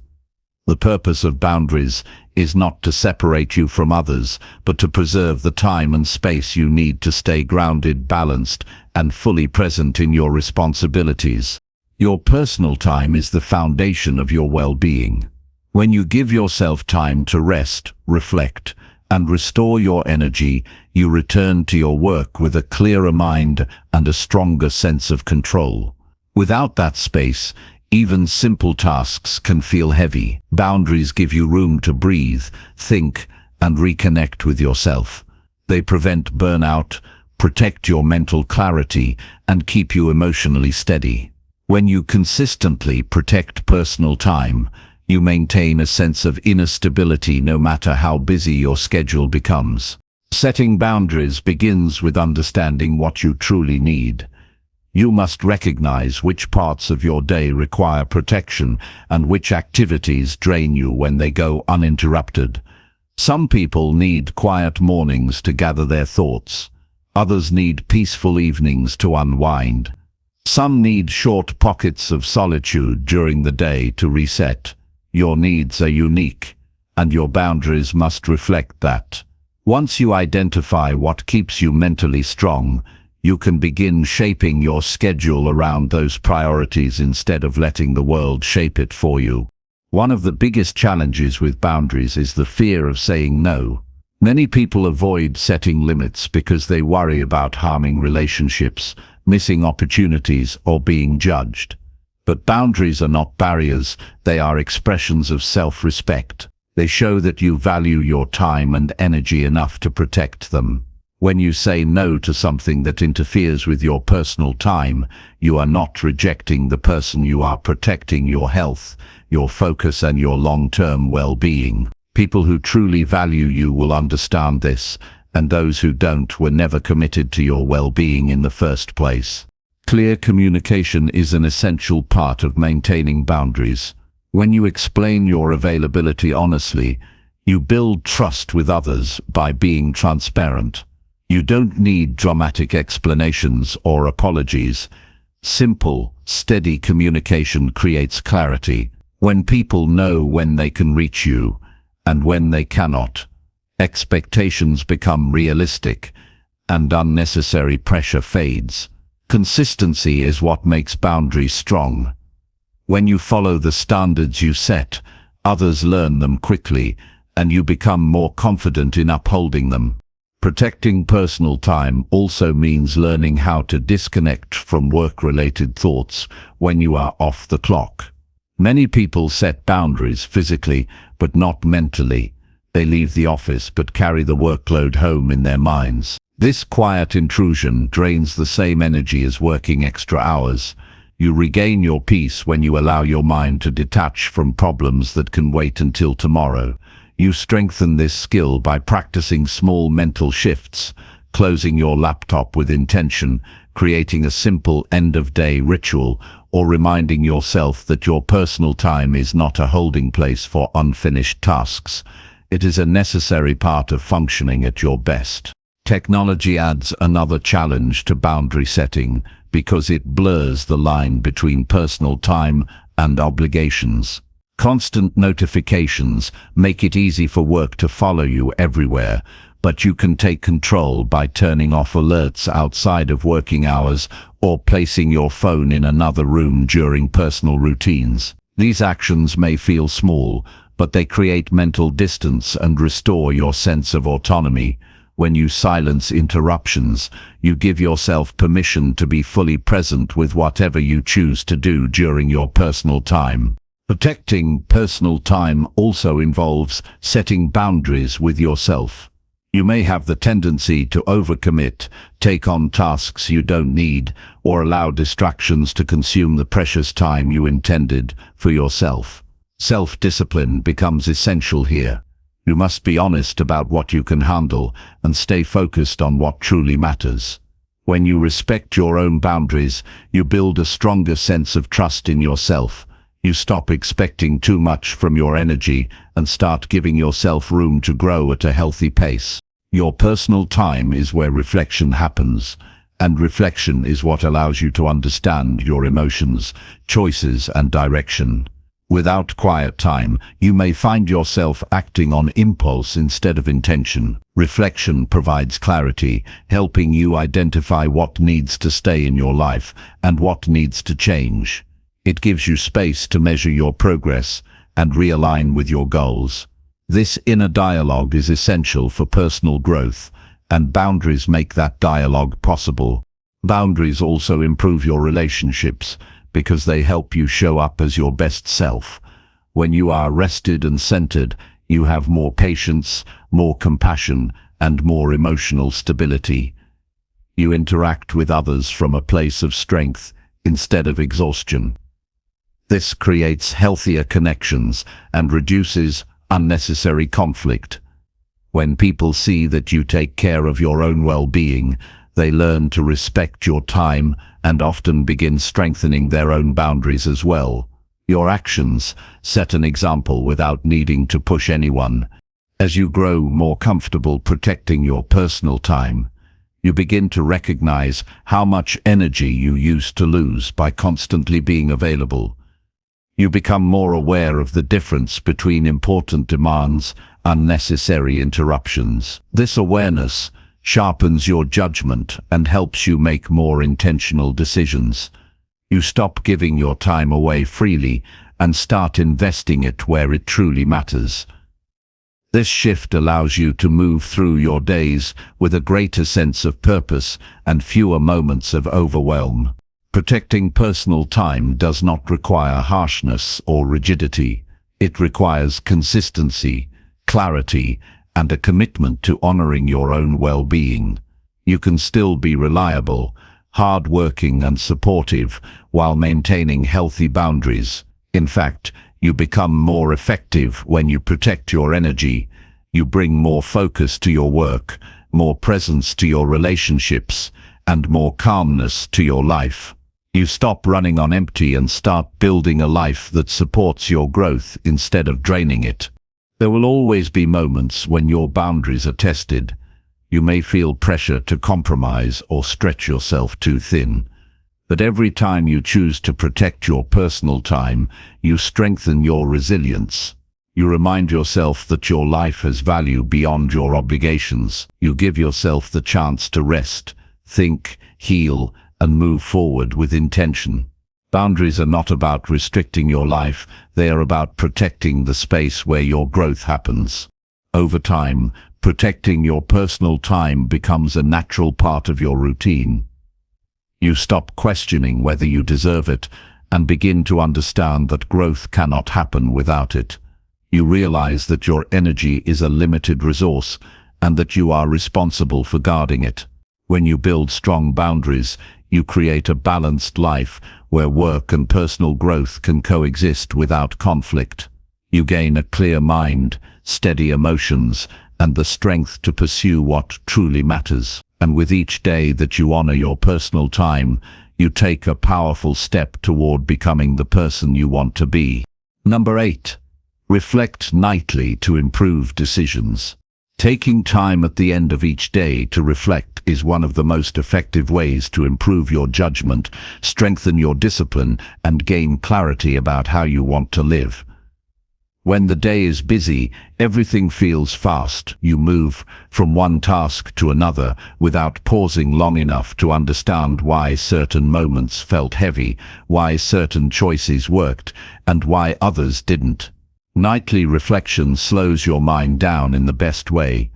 The purpose of boundaries is not to separate you from others, but to preserve the time and space you need to stay grounded, balanced, and fully present in your responsibilities. Your personal time is the foundation of your well-being. When you give yourself time to rest, reflect, and restore your energy, you return to your work with a clearer mind and a stronger sense of control. Without that space, even simple tasks can feel heavy. Boundaries give you room to breathe, think, and reconnect with yourself. They prevent burnout, protect your mental clarity, and keep you emotionally steady. When you consistently protect personal time, you maintain a sense of inner stability no matter how busy your schedule becomes. Setting boundaries begins with understanding what you truly need. You must recognize which parts of your day require protection and which activities drain you when they go uninterrupted. Some people need quiet mornings to gather their thoughts. Others need peaceful evenings to unwind. Some need short pockets of solitude during the day to reset. Your needs are unique, and your boundaries must reflect that. Once you identify what keeps you mentally strong, you can begin shaping your schedule around those priorities instead of letting the world shape it for you. One of the biggest challenges with boundaries is the fear of saying no. Many people avoid setting limits because they worry about harming relationships, missing opportunities, or being judged. But boundaries are not barriers, they are expressions of self-respect. They show that you value your time and energy enough to protect them. When you say no to something that interferes with your personal time, you are not rejecting the person, you are protecting your health, your focus, and your long-term well-being. People who truly value you will understand this, and those who don't were never committed to your well-being in the first place. Clear communication is an essential part of maintaining boundaries. When you explain your availability honestly, you build trust with others by being transparent. You don't need dramatic explanations or apologies. Simple, steady communication creates clarity. When people know when they can reach you and when they cannot, expectations become realistic and unnecessary pressure fades. Consistency is what makes boundaries strong. When you follow the standards you set, others learn them quickly, and you become more confident in upholding them. Protecting personal time also means learning how to disconnect from work-related thoughts when you are off the clock. Many people set boundaries physically, but not mentally. They leave the office but carry the workload home in their minds. This quiet intrusion drains the same energy as working extra hours. You regain your peace when you allow your mind to detach from problems that can wait until tomorrow. You strengthen this skill by practicing small mental shifts, closing your laptop with intention, creating a simple end-of-day ritual, or reminding yourself that your personal time is not a holding place for unfinished tasks. It is a necessary part of functioning at your best. Technology adds another challenge to boundary setting because it blurs the line between personal time and obligations. Constant notifications make it easy for work to follow you everywhere, but you can take control by turning off alerts outside of working hours or placing your phone in another room during personal routines. These actions may feel small, but they create mental distance and restore your sense of autonomy. When you silence interruptions, you give yourself permission to be fully present with whatever you choose to do during your personal time. Protecting personal time also involves setting boundaries with yourself. You may have the tendency to overcommit, take on tasks you don't need, or allow distractions to consume the precious time you intended for yourself. Self-discipline becomes essential here. You must be honest about what you can handle and stay focused on what truly matters. When you respect your own boundaries, you build a stronger sense of trust in yourself. You stop expecting too much from your energy and start giving yourself room to grow at a healthy pace. Your personal time is where reflection happens, and reflection is what allows you to understand your emotions, choices, and direction. Without quiet time, you may find yourself acting on impulse instead of intention. Reflection provides clarity, helping you identify what needs to stay in your life and what needs to change. It gives you space to measure your progress and realign with your goals. This inner dialogue is essential for personal growth, and boundaries make that dialogue possible. Boundaries also improve your relationships because they help you show up as your best self. When you are rested and centered, you have more patience, more compassion, and more emotional stability. You interact with others from a place of strength instead of exhaustion. This creates healthier connections and reduces unnecessary conflict. When people see that you take care of your own well-being, they learn to respect your time and often begin strengthening their own boundaries as well. Your actions set an example without needing to push anyone. As you grow more comfortable protecting your personal time, you begin to recognize how much energy you used to lose by constantly being available. You become more aware of the difference between important demands and unnecessary interruptions. This awareness sharpens your judgment and helps you make more intentional decisions. You stop giving your time away freely and start investing it where it truly matters. This shift allows you to move through your days with a greater sense of purpose and fewer moments of overwhelm. Protecting personal time does not require harshness or rigidity. It requires consistency, clarity, and a commitment to honoring your own well-being. You can still be reliable, hard-working, and supportive while maintaining healthy boundaries. In fact, you become more effective when you protect your energy. You bring more focus to your work, more presence to your relationships, and more calmness to your life. You stop running on empty and start building a life that supports your growth instead of draining it. There will always be moments when your boundaries are tested. You may feel pressure to compromise or stretch yourself too thin. But every time you choose to protect your personal time, you strengthen your resilience. You remind yourself that your life has value beyond your obligations. You give yourself the chance to rest, think, heal, and move forward with intention. Boundaries are not about restricting your life, they are about protecting the space where your growth happens. Over time, protecting your personal time becomes a natural part of your routine. You stop questioning whether you deserve it and begin to understand that growth cannot happen without it. You realize that your energy is a limited resource and that you are responsible for guarding it. When you build strong boundaries, you create a balanced life where work and personal growth can coexist without conflict. You gain a clear mind, steady emotions, and the strength to pursue what truly matters. And with each day that you honor your personal time, you take a powerful step toward becoming the person you want to be. Number 8. Reflect nightly to improve decisions. Taking time at the end of each day to reflect is one of the most effective ways to improve your judgment, strengthen your discipline, and gain clarity about how you want to live. When the day is busy, everything feels fast. You move from one task to another without pausing long enough to understand why certain moments felt heavy, why certain choices worked, and why others didn't. Nightly reflection slows your mind down in the best way.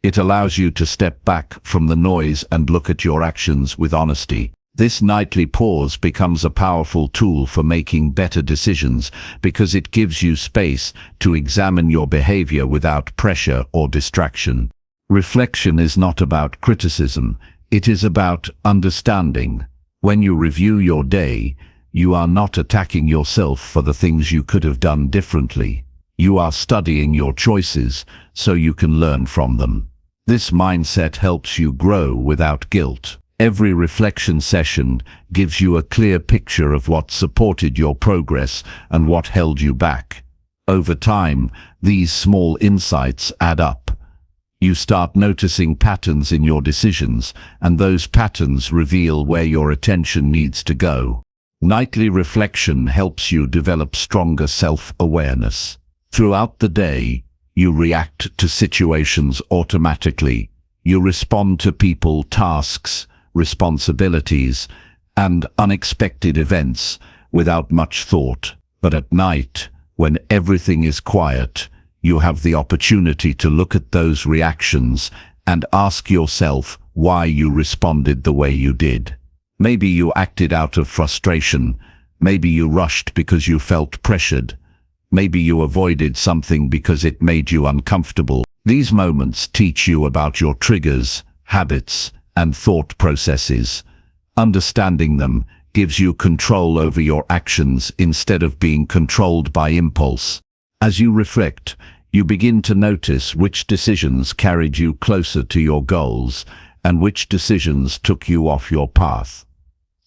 It allows you to step back from the noise and look at your actions with honesty. This nightly pause becomes a powerful tool for making better decisions because it gives you space to examine your behavior without pressure or distraction. Reflection is not about criticism, it is about understanding. When you review your day, you are not attacking yourself for the things you could have done differently. You are studying your choices so you can learn from them. This mindset helps you grow without guilt. Every reflection session gives you a clear picture of what supported your progress and what held you back. Over time, these small insights add up. You start noticing patterns in your decisions, and those patterns reveal where your attention needs to go. Nightly reflection helps you develop stronger self-awareness. Throughout the day, you react to situations automatically. You respond to people, tasks, responsibilities, and unexpected events without much thought. But at night, when everything is quiet, you have the opportunity to look at those reactions and ask yourself why you responded the way you did. Maybe you acted out of frustration. Maybe you rushed because you felt pressured. Maybe you avoided something because it made you uncomfortable. These moments teach you about your triggers, habits, and thought processes. Understanding them gives you control over your actions instead of being controlled by impulse. As you reflect, you begin to notice which decisions carried you closer to your goals and which decisions took you off your path.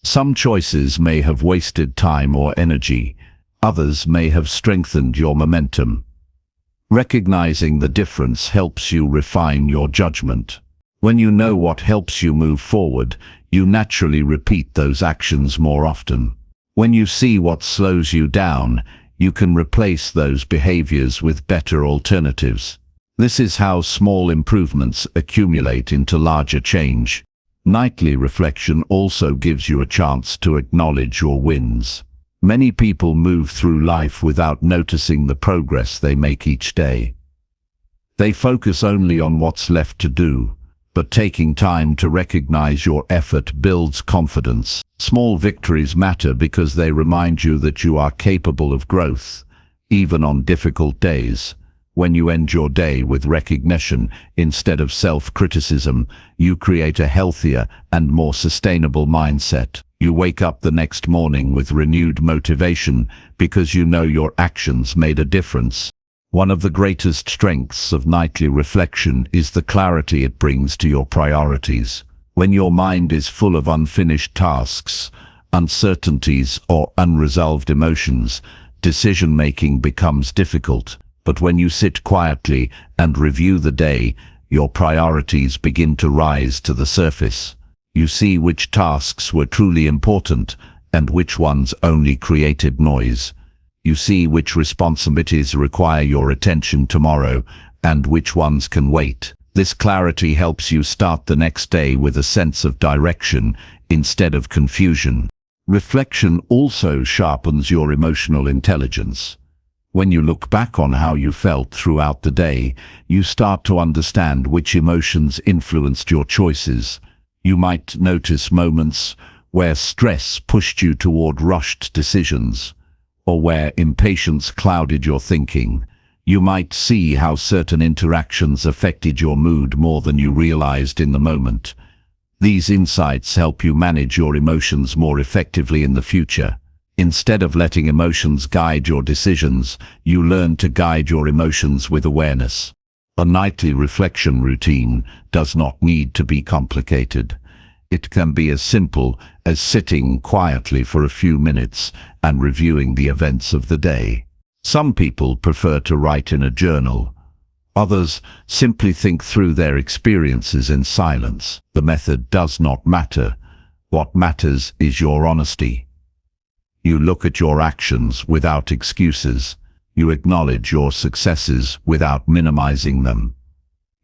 Some choices may have wasted time or energy. Others may have strengthened your momentum. Recognizing the difference helps you refine your judgment. When you know what helps you move forward, you naturally repeat those actions more often. When you see what slows you down, you can replace those behaviors with better alternatives. This is how small improvements accumulate into larger change. Nightly reflection also gives you a chance to acknowledge your wins. Many people move through life without noticing the progress they make each day. They focus only on what's left to do, but taking time to recognize your effort builds confidence. Small victories matter because they remind you that you are capable of growth, even on difficult days. When you end your day with recognition instead of self-criticism, you create a healthier and more sustainable mindset. You wake up the next morning with renewed motivation because you know your actions made a difference. One of the greatest strengths of nightly reflection is the clarity it brings to your priorities. When your mind is full of unfinished tasks, uncertainties, or unresolved emotions, decision-making becomes difficult. But when you sit quietly and review the day, your priorities begin to rise to the surface. You see which tasks were truly important and which ones only created noise. You see which responsibilities require your attention tomorrow and which ones can wait. This clarity helps you start the next day with a sense of direction instead of confusion. Reflection also sharpens your emotional intelligence. When you look back on how you felt throughout the day, you start to understand which emotions influenced your choices. You might notice moments where stress pushed you toward rushed decisions, or where impatience clouded your thinking. You might see how certain interactions affected your mood more than you realized in the moment. These insights help you manage your emotions more effectively in the future. Instead of letting emotions guide your decisions, you learn to guide your emotions with awareness. A nightly reflection routine does not need to be complicated. It can be as simple as sitting quietly for a few minutes and reviewing the events of the day. Some people prefer to write in a journal. Others simply think through their experiences in silence. The method does not matter. What matters is your honesty. You look at your actions without excuses. You acknowledge your successes without minimizing them.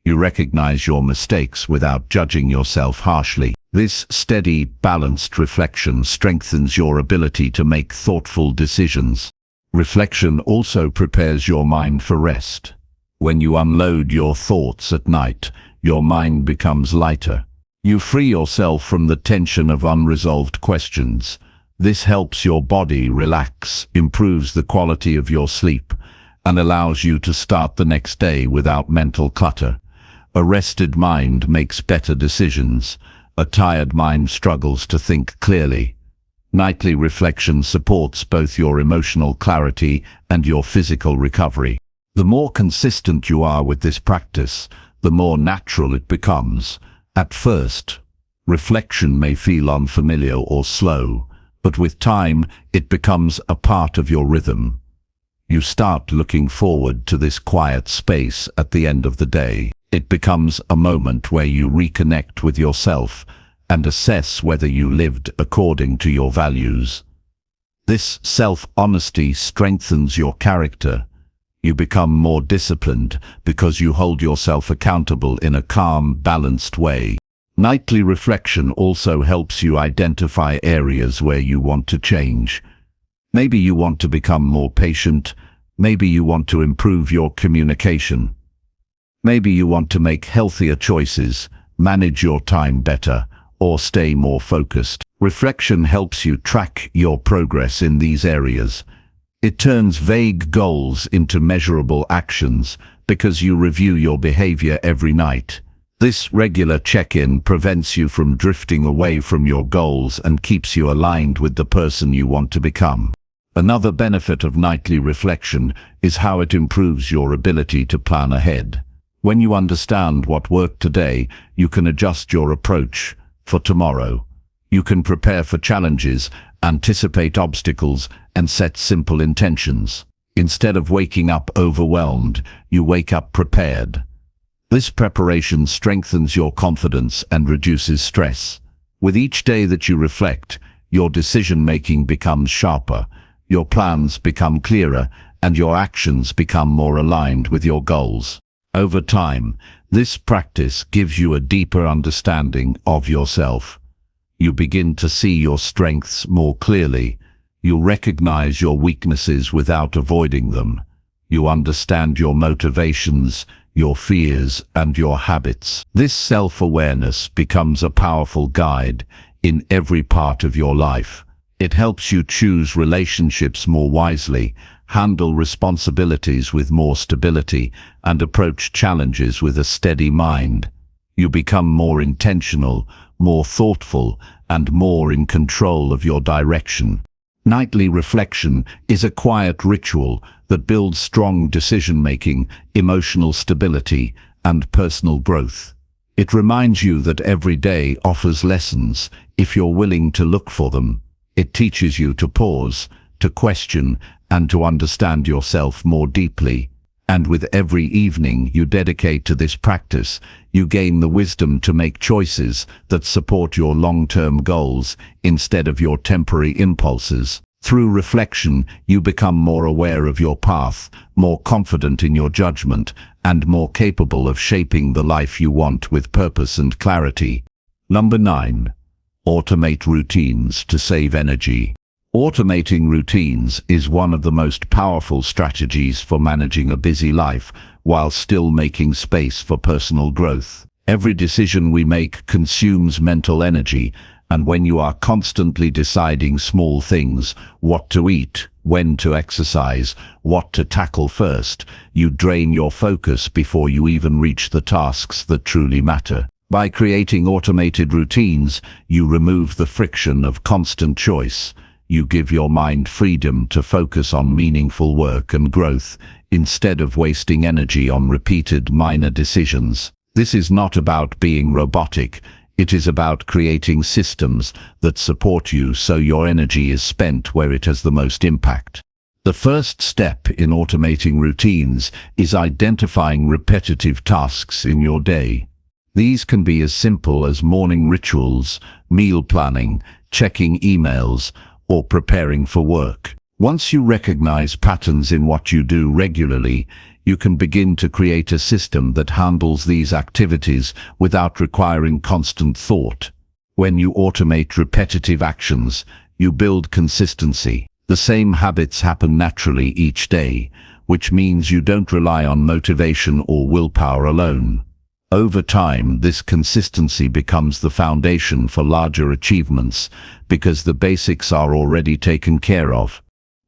You recognize your mistakes without judging yourself harshly. This steady, balanced reflection strengthens your ability to make thoughtful decisions. Reflection also prepares your mind for rest. When you unload your thoughts at night, your mind becomes lighter. You free yourself from the tension of unresolved questions. This helps your body relax, improves the quality of your sleep, and allows you to start the next day without mental clutter. A rested mind makes better decisions. A tired mind struggles to think clearly. Nightly reflection supports both your emotional clarity and your physical recovery. The more consistent you are with this practice, the more natural it becomes. At first, reflection may feel unfamiliar or slow, but with time, it becomes a part of your rhythm. You start looking forward to this quiet space at the end of the day. It becomes a moment where you reconnect with yourself and assess whether you lived according to your values. This self-honesty strengthens your character. You become more disciplined because you hold yourself accountable in a calm, balanced way. Nightly reflection also helps you identify areas where you want to change. Maybe you want to become more patient. Maybe you want to improve your communication. Maybe you want to make healthier choices, manage your time better, or stay more focused. Reflection helps you track your progress in these areas. It turns vague goals into measurable actions because you review your behavior every night. This regular check-in prevents you from drifting away from your goals and keeps you aligned with the person you want to become. Another benefit of nightly reflection is how it improves your ability to plan ahead. When you understand what worked today, you can adjust your approach for tomorrow. You can prepare for challenges, anticipate obstacles, and set simple intentions. Instead of waking up overwhelmed, you wake up prepared. This preparation strengthens your confidence and reduces stress. With each day that you reflect, your decision-making becomes sharper, your plans become clearer, and your actions become more aligned with your goals. Over time, this practice gives you a deeper understanding of yourself. You begin to see your strengths more clearly. You recognize your weaknesses without avoiding them. You understand your motivations, your fears, and your habits. This self-awareness becomes a powerful guide in every part of your life. It helps you choose relationships more wisely, handle responsibilities with more stability, and approach challenges with a steady mind. You become more intentional, more thoughtful, and more in control of your direction. Nightly reflection is a quiet ritual that builds strong decision-making, emotional stability, and personal growth. It reminds you that every day offers lessons if you're willing to look for them. It teaches you to pause, to question, and to understand yourself more deeply. And with every evening you dedicate to this practice, you gain the wisdom to make choices that support your long-term goals instead of your temporary impulses. Through reflection, you become more aware of your path, more confident in your judgment, and more capable of shaping the life you want with purpose and clarity. Number 9. Automate routines to save energy. Automating routines is one of the most powerful strategies for managing a busy life while still making space for personal growth. Every decision we make consumes mental energy, and when you are constantly deciding small things, what to eat, when to exercise, what to tackle first, you drain your focus before you even reach the tasks that truly matter. By creating automated routines, you remove the friction of constant choice. You give your mind freedom to focus on meaningful work and growth, instead of wasting energy on repeated minor decisions. This is not about being robotic. It is about creating systems that support you so your energy is spent where it has the most impact. The first step in automating routines is identifying repetitive tasks in your day. These can be as simple as morning rituals, meal planning, checking emails, or preparing for work. Once you recognize patterns in what you do regularly, you can begin to create a system that handles these activities without requiring constant thought. When you automate repetitive actions, you build consistency. The same habits happen naturally each day, which means you don't rely on motivation or willpower alone. Over time, this consistency becomes the foundation for larger achievements because the basics are already taken care of.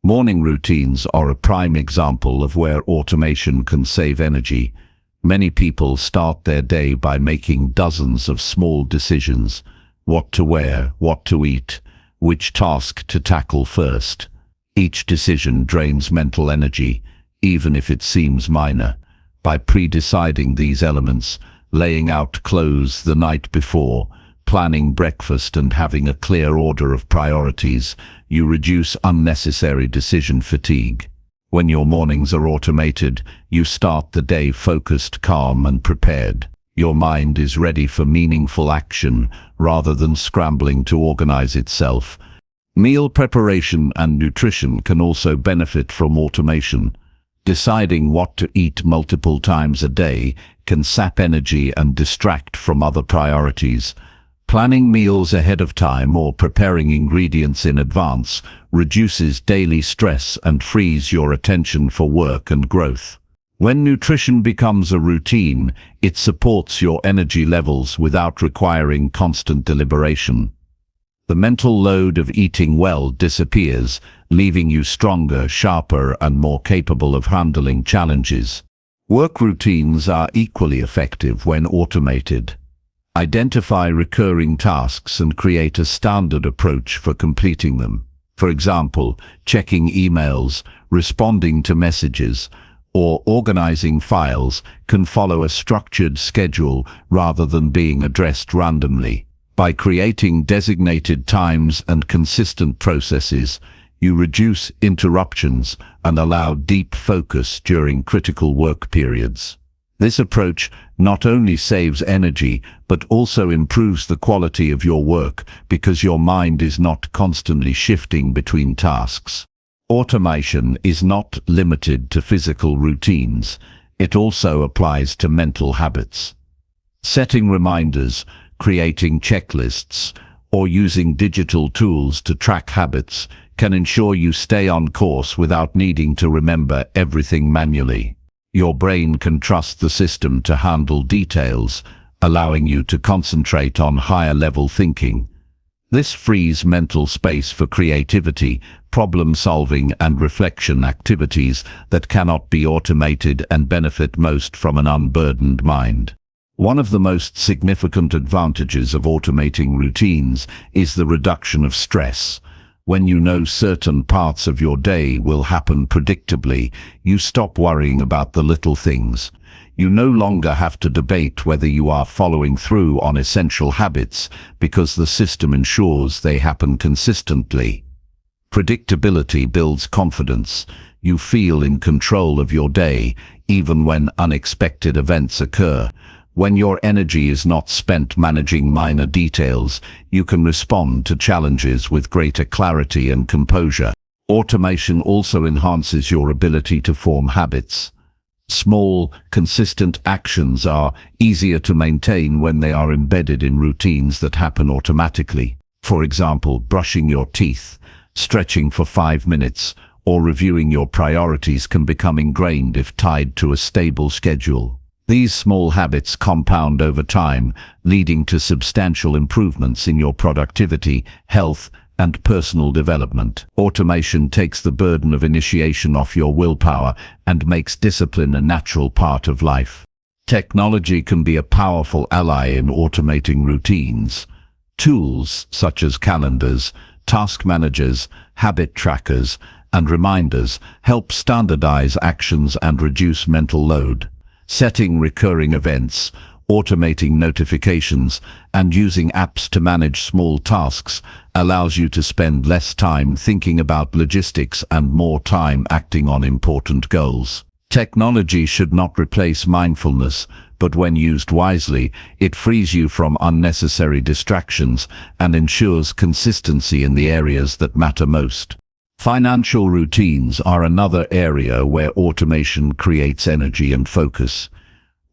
Morning routines are a prime example of where automation can save energy. Many people start their day by making dozens of small decisions: what to wear, what to eat, which task to tackle first. Each decision drains mental energy. even if it seems minor. By pre-deciding these elements, laying out clothes the night before, planning breakfast and having a clear order of priorities, you reduce unnecessary decision fatigue. When your mornings are automated, you start the day focused, calm, and prepared. Your mind is ready for meaningful action rather than scrambling to organize itself. Meal preparation and nutrition can also benefit from automation. Deciding what to eat multiple times a day can sap energy and distract from other priorities. Planning meals ahead of time or preparing ingredients in advance reduces daily stress and frees your attention for work and growth. When nutrition becomes a routine, it supports your energy levels without requiring constant deliberation. The mental load of eating well disappears, leaving you stronger, sharper, and more capable of handling challenges. Work routines are equally effective when automated. Identify recurring tasks and create a standard approach for completing them. For example, checking emails, responding to messages, or organizing files can follow a structured schedule rather than being addressed randomly. By creating designated times and consistent processes, you reduce interruptions and allow deep focus during critical work periods. This approach not only saves energy, but also improves the quality of your work because your mind is not constantly shifting between tasks. Automation is not limited to physical routines. It also applies to mental habits. Setting reminders, creating checklists, or using digital tools to track habits can ensure you stay on course without needing to remember everything manually. Your brain can trust the system to handle details, allowing you to concentrate on higher-level thinking. This frees mental space for creativity, problem-solving, and reflection activities that cannot be automated and benefit most from an unburdened mind. One of the most significant advantages of automating routines is the reduction of stress. When you know certain parts of your day will happen predictably, you stop worrying about the little things. You no longer have to debate whether you are following through on essential habits because the system ensures they happen consistently. Predictability builds confidence. You feel in control of your day, even when unexpected events occur. When your energy is not spent managing minor details, you can respond to challenges with greater clarity and composure. Automation also enhances your ability to form habits. Small, consistent actions are easier to maintain when they are embedded in routines that happen automatically. For example, brushing your teeth, stretching for 5 minutes, or reviewing your priorities can become ingrained if tied to a stable schedule. These small habits compound over time, leading to substantial improvements in your productivity, health, and personal development. Automation takes the burden of initiation off your willpower and makes discipline a natural part of life. Technology can be a powerful ally in automating routines. Tools such as calendars, task managers, habit trackers, and reminders help standardize actions and reduce mental load. Setting recurring events, automating notifications, and using apps to manage small tasks allows you to spend less time thinking about logistics and more time acting on important goals. Technology should not replace mindfulness, but when used wisely, it frees you from unnecessary distractions and ensures consistency in the areas that matter most. Financial routines are another area where automation creates energy and focus.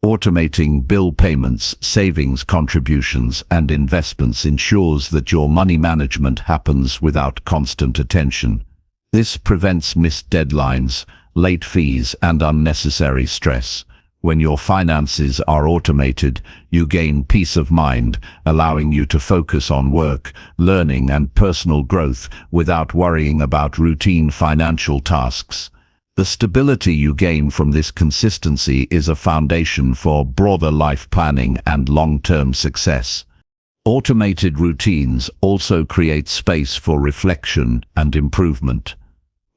Automating bill payments, savings contributions, and investments ensures that your money management happens without constant attention. This prevents missed deadlines, late fees, and unnecessary stress. When your finances are automated, you gain peace of mind, allowing you to focus on work, learning, and personal growth without worrying about routine financial tasks. The stability you gain from this consistency is a foundation for broader life planning and long-term success. Automated routines also create space for reflection and improvement.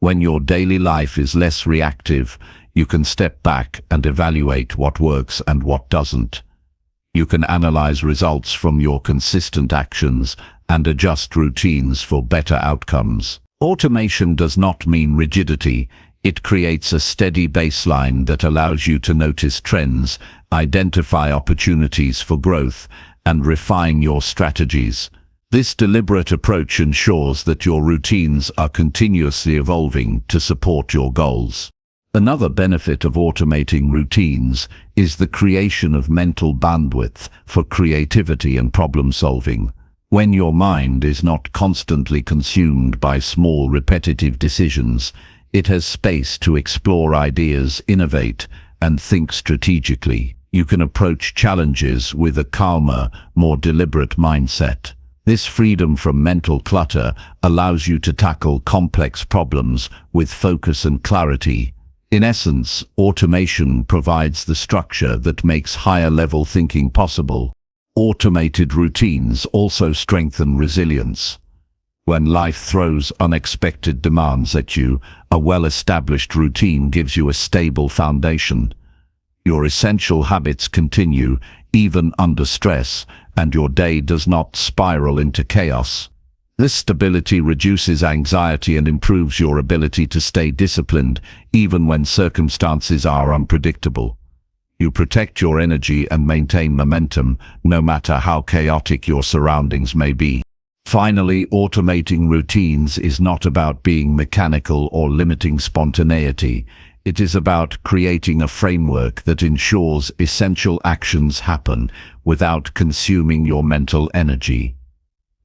When your daily life is less reactive, you can step back and evaluate what works and what doesn't. You can analyze results from your consistent actions and adjust routines for better outcomes. Automation does not mean rigidity. It creates a steady baseline that allows you to notice trends, identify opportunities for growth, and refine your strategies. This deliberate approach ensures that your routines are continuously evolving to support your goals. Another benefit of automating routines is the creation of mental bandwidth for creativity and problem solving. When your mind is not constantly consumed by small repetitive decisions, it has space to explore ideas, innovate, and think strategically. You can approach challenges with a calmer, more deliberate mindset. This freedom from mental clutter allows you to tackle complex problems with focus and clarity. In essence, automation provides the structure that makes higher-level thinking possible. Automated routines also strengthen resilience. When life throws unexpected demands at you, a well-established routine gives you a stable foundation. Your essential habits continue, even under stress, and your day does not spiral into chaos. This stability reduces anxiety and improves your ability to stay disciplined, even when circumstances are unpredictable. You protect your energy and maintain momentum, no matter how chaotic your surroundings may be. Finally, automating routines is not about being mechanical or limiting spontaneity. It is about creating a framework that ensures essential actions happen without consuming your mental energy.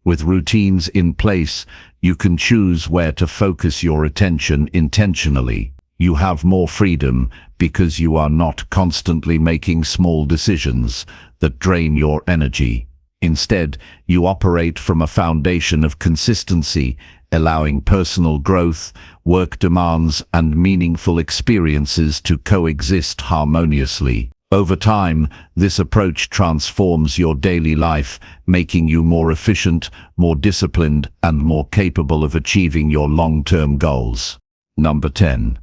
With routines in place, you can choose where to focus your attention intentionally. You have more freedom because you are not constantly making small decisions that drain your energy. Instead, you operate from a foundation of consistency, allowing personal growth, work demands, and meaningful experiences to coexist harmoniously. Over time, this approach transforms your daily life, making you more efficient, more disciplined, and more capable of achieving your long-term goals. Number 10.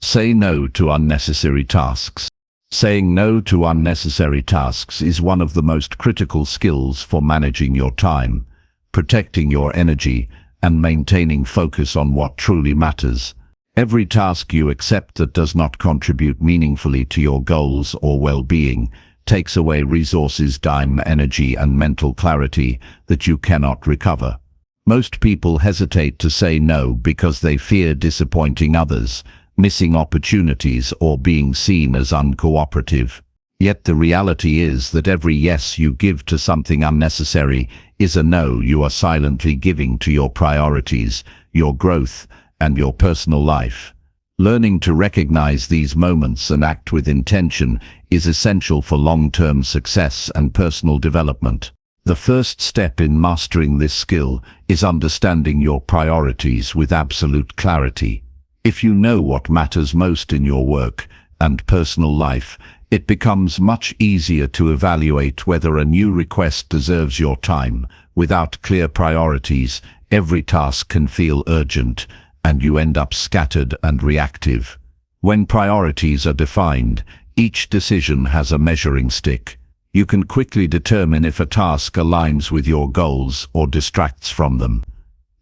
Say no to unnecessary tasks. Saying no to unnecessary tasks is one of the most critical skills for managing your time, protecting your energy, and maintaining focus on what truly matters. Every task you accept that does not contribute meaningfully to your goals or well-being takes away resources, time, energy, and mental clarity that you cannot recover. Most people hesitate to say no because they fear disappointing others, missing opportunities, or being seen as uncooperative. Yet the reality is that every yes you give to something unnecessary is a no you are silently giving to your priorities, your growth, and your personal life. Learning to recognize these moments and act with intention is essential for long-term success and personal development. The first step in mastering this skill is understanding your priorities with absolute clarity. If you know what matters most in your work and personal life, it becomes much easier to evaluate whether a new request deserves your time. Without clear priorities, every task can feel urgent, and you end up scattered and reactive. When priorities are defined, each decision has a measuring stick. You can quickly determine if a task aligns with your goals or distracts from them.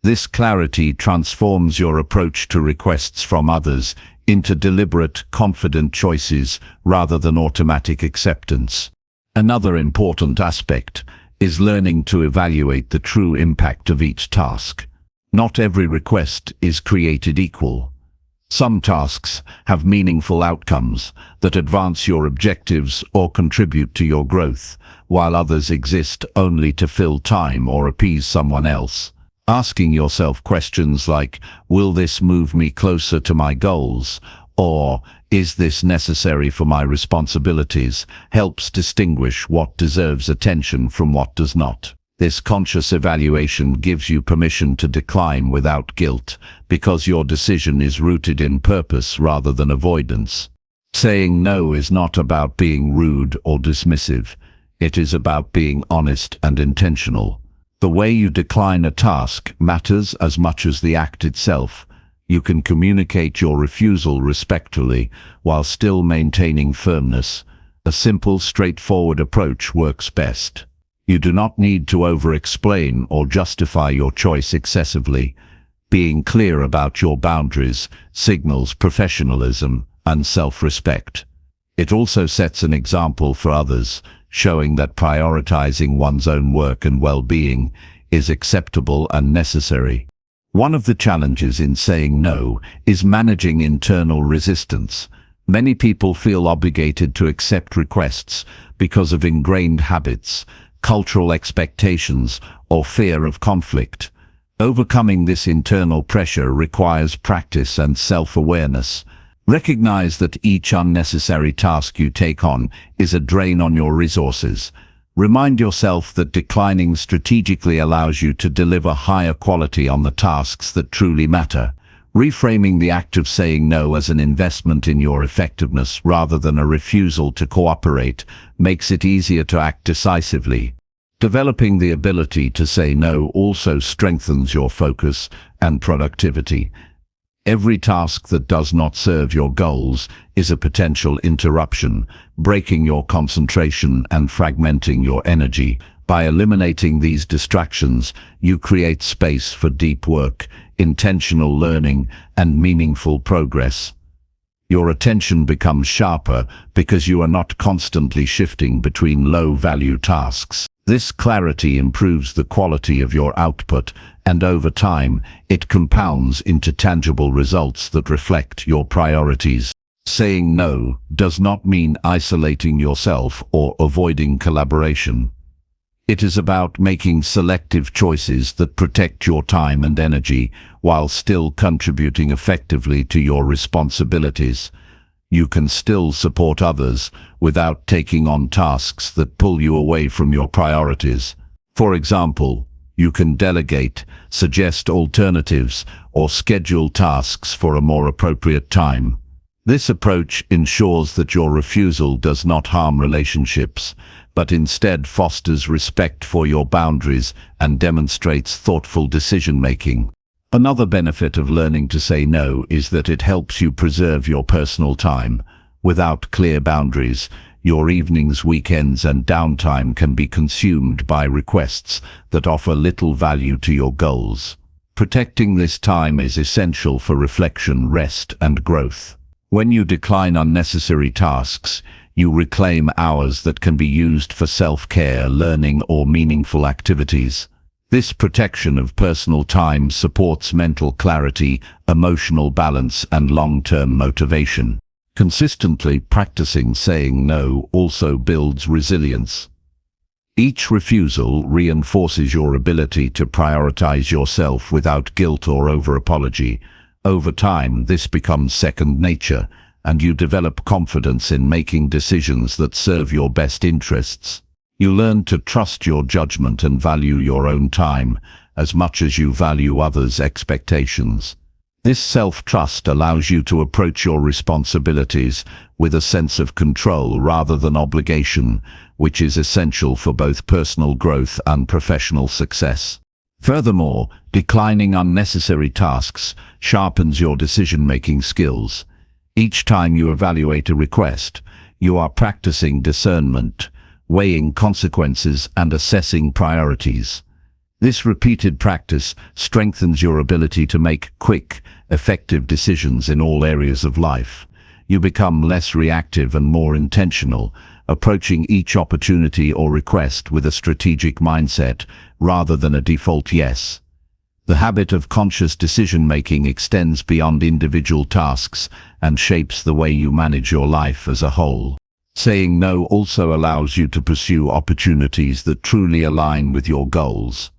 This clarity transforms your approach to requests from others into deliberate, confident choices rather than automatic acceptance. Another important aspect is learning to evaluate the true impact of each task. Not every request is created equal. Some tasks have meaningful outcomes that advance your objectives or contribute to your growth, while others exist only to fill time or appease someone else. Asking yourself questions like, will this move me closer to my goals? Or, is this necessary for my responsibilities? Helps distinguish what deserves attention from what does not. This conscious evaluation gives you permission to decline without guilt, because your decision is rooted in purpose rather than avoidance. Saying no is not about being rude or dismissive. It is about being honest and intentional. The way you decline a task matters as much as the act itself. You can communicate your refusal respectfully while still maintaining firmness. A simple, straightforward approach works best. You do not need to over-explain or justify your choice excessively. Being clear about your boundaries signals professionalism and self-respect. It also sets an example for others, showing that prioritizing one's own work and well-being is acceptable and necessary. One of the challenges in saying no is managing internal resistance. Many people feel obligated to accept requests because of ingrained habits, cultural expectations, or fear of conflict. Overcoming this internal pressure requires practice and self-awareness. Recognize that each unnecessary task you take on is a drain on your resources. Remind yourself that declining strategically allows you to deliver higher quality on the tasks that truly matter. Reframing the act of saying no as an investment in your effectiveness rather than a refusal to cooperate makes it easier to act decisively. Developing the ability to say no also strengthens your focus and productivity. Every task that does not serve your goals is a potential interruption, breaking your concentration and fragmenting your energy. By eliminating these distractions, you create space for deep work, intentional learning, and meaningful progress. Your attention becomes sharper because you are not constantly shifting between low-value tasks. This clarity improves the quality of your output, and over time, it compounds into tangible results that reflect your priorities. Saying no does not mean isolating yourself or avoiding collaboration. It is about making selective choices that protect your time and energy while still contributing effectively to your responsibilities. You can still support others without taking on tasks that pull you away from your priorities. For example, you can delegate, suggest alternatives, or schedule tasks for a more appropriate time. This approach ensures that your refusal does not harm relationships, but instead fosters respect for your boundaries and demonstrates thoughtful decision-making. Another benefit of learning to say no is that it helps you preserve your personal time. Without clear boundaries, your evenings, weekends, and downtime can be consumed by requests that offer little value to your goals. Protecting this time is essential for reflection, rest, and growth. When you decline unnecessary tasks, you reclaim hours that can be used for self-care, learning, or meaningful activities. This protection of personal time supports mental clarity, emotional balance, and long-term motivation. Consistently practicing saying no also builds resilience. Each refusal reinforces your ability to prioritize yourself without guilt or over-apology. Over time, this becomes second nature, and you develop confidence in making decisions that serve your best interests. You learn to trust your judgment and value your own time as much as you value others' expectations. This self-trust allows you to approach your responsibilities with a sense of control rather than obligation, which is essential for both personal growth and professional success. Furthermore, declining unnecessary tasks sharpens your decision-making skills. Each time you evaluate a request, you are practicing discernment, weighing consequences, and assessing priorities. This repeated practice strengthens your ability to make quick, effective decisions in all areas of life. You become less reactive and more intentional, approaching each opportunity or request with a strategic mindset rather than a default yes. The habit of conscious decision-making extends beyond individual tasks and shapes the way you manage your life as a whole. Saying no also allows you to pursue opportunities that truly align with your goals.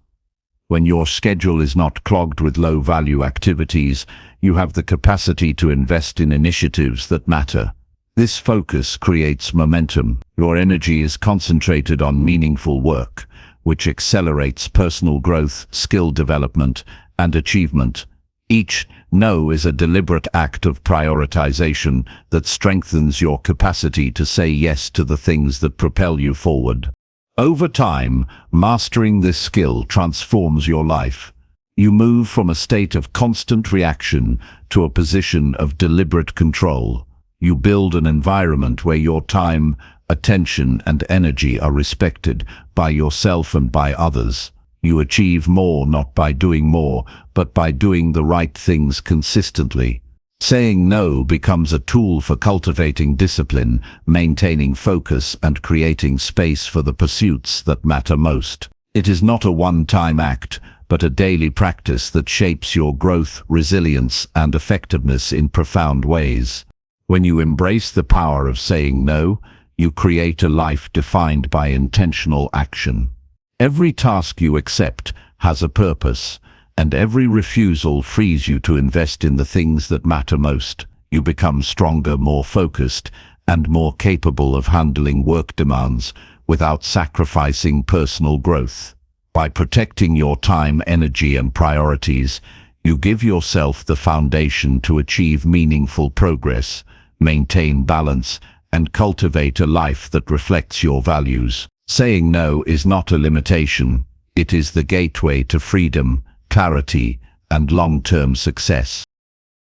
When your schedule is not clogged with low-value activities, you have the capacity to invest in initiatives that matter. This focus creates momentum. Your energy is concentrated on meaningful work, which accelerates personal growth, skill development, and achievement. Each no is a deliberate act of prioritization that strengthens your capacity to say yes to the things that propel you forward. Over time, mastering this skill transforms your life. You move from a state of constant reaction to a position of deliberate control. You build an environment where your time, attention, and energy are respected by yourself and by others. You achieve more not by doing more, but by doing the right things consistently. Saying no becomes a tool for cultivating discipline, maintaining focus, and creating space for the pursuits that matter most. It is not a one-time act, but a daily practice that shapes your growth, resilience, and effectiveness in profound ways. When you embrace the power of saying no, you create a life defined by intentional action. Every task you accept has a purpose, and every refusal frees you to invest in the things that matter most. You become stronger, more focused, and more capable of handling work demands without sacrificing personal growth. By protecting your time, energy, and priorities, you give yourself the foundation to achieve meaningful progress, maintain balance, and cultivate a life that reflects your values. Saying no is not a limitation. It is the gateway to freedom, clarity, and long-term success.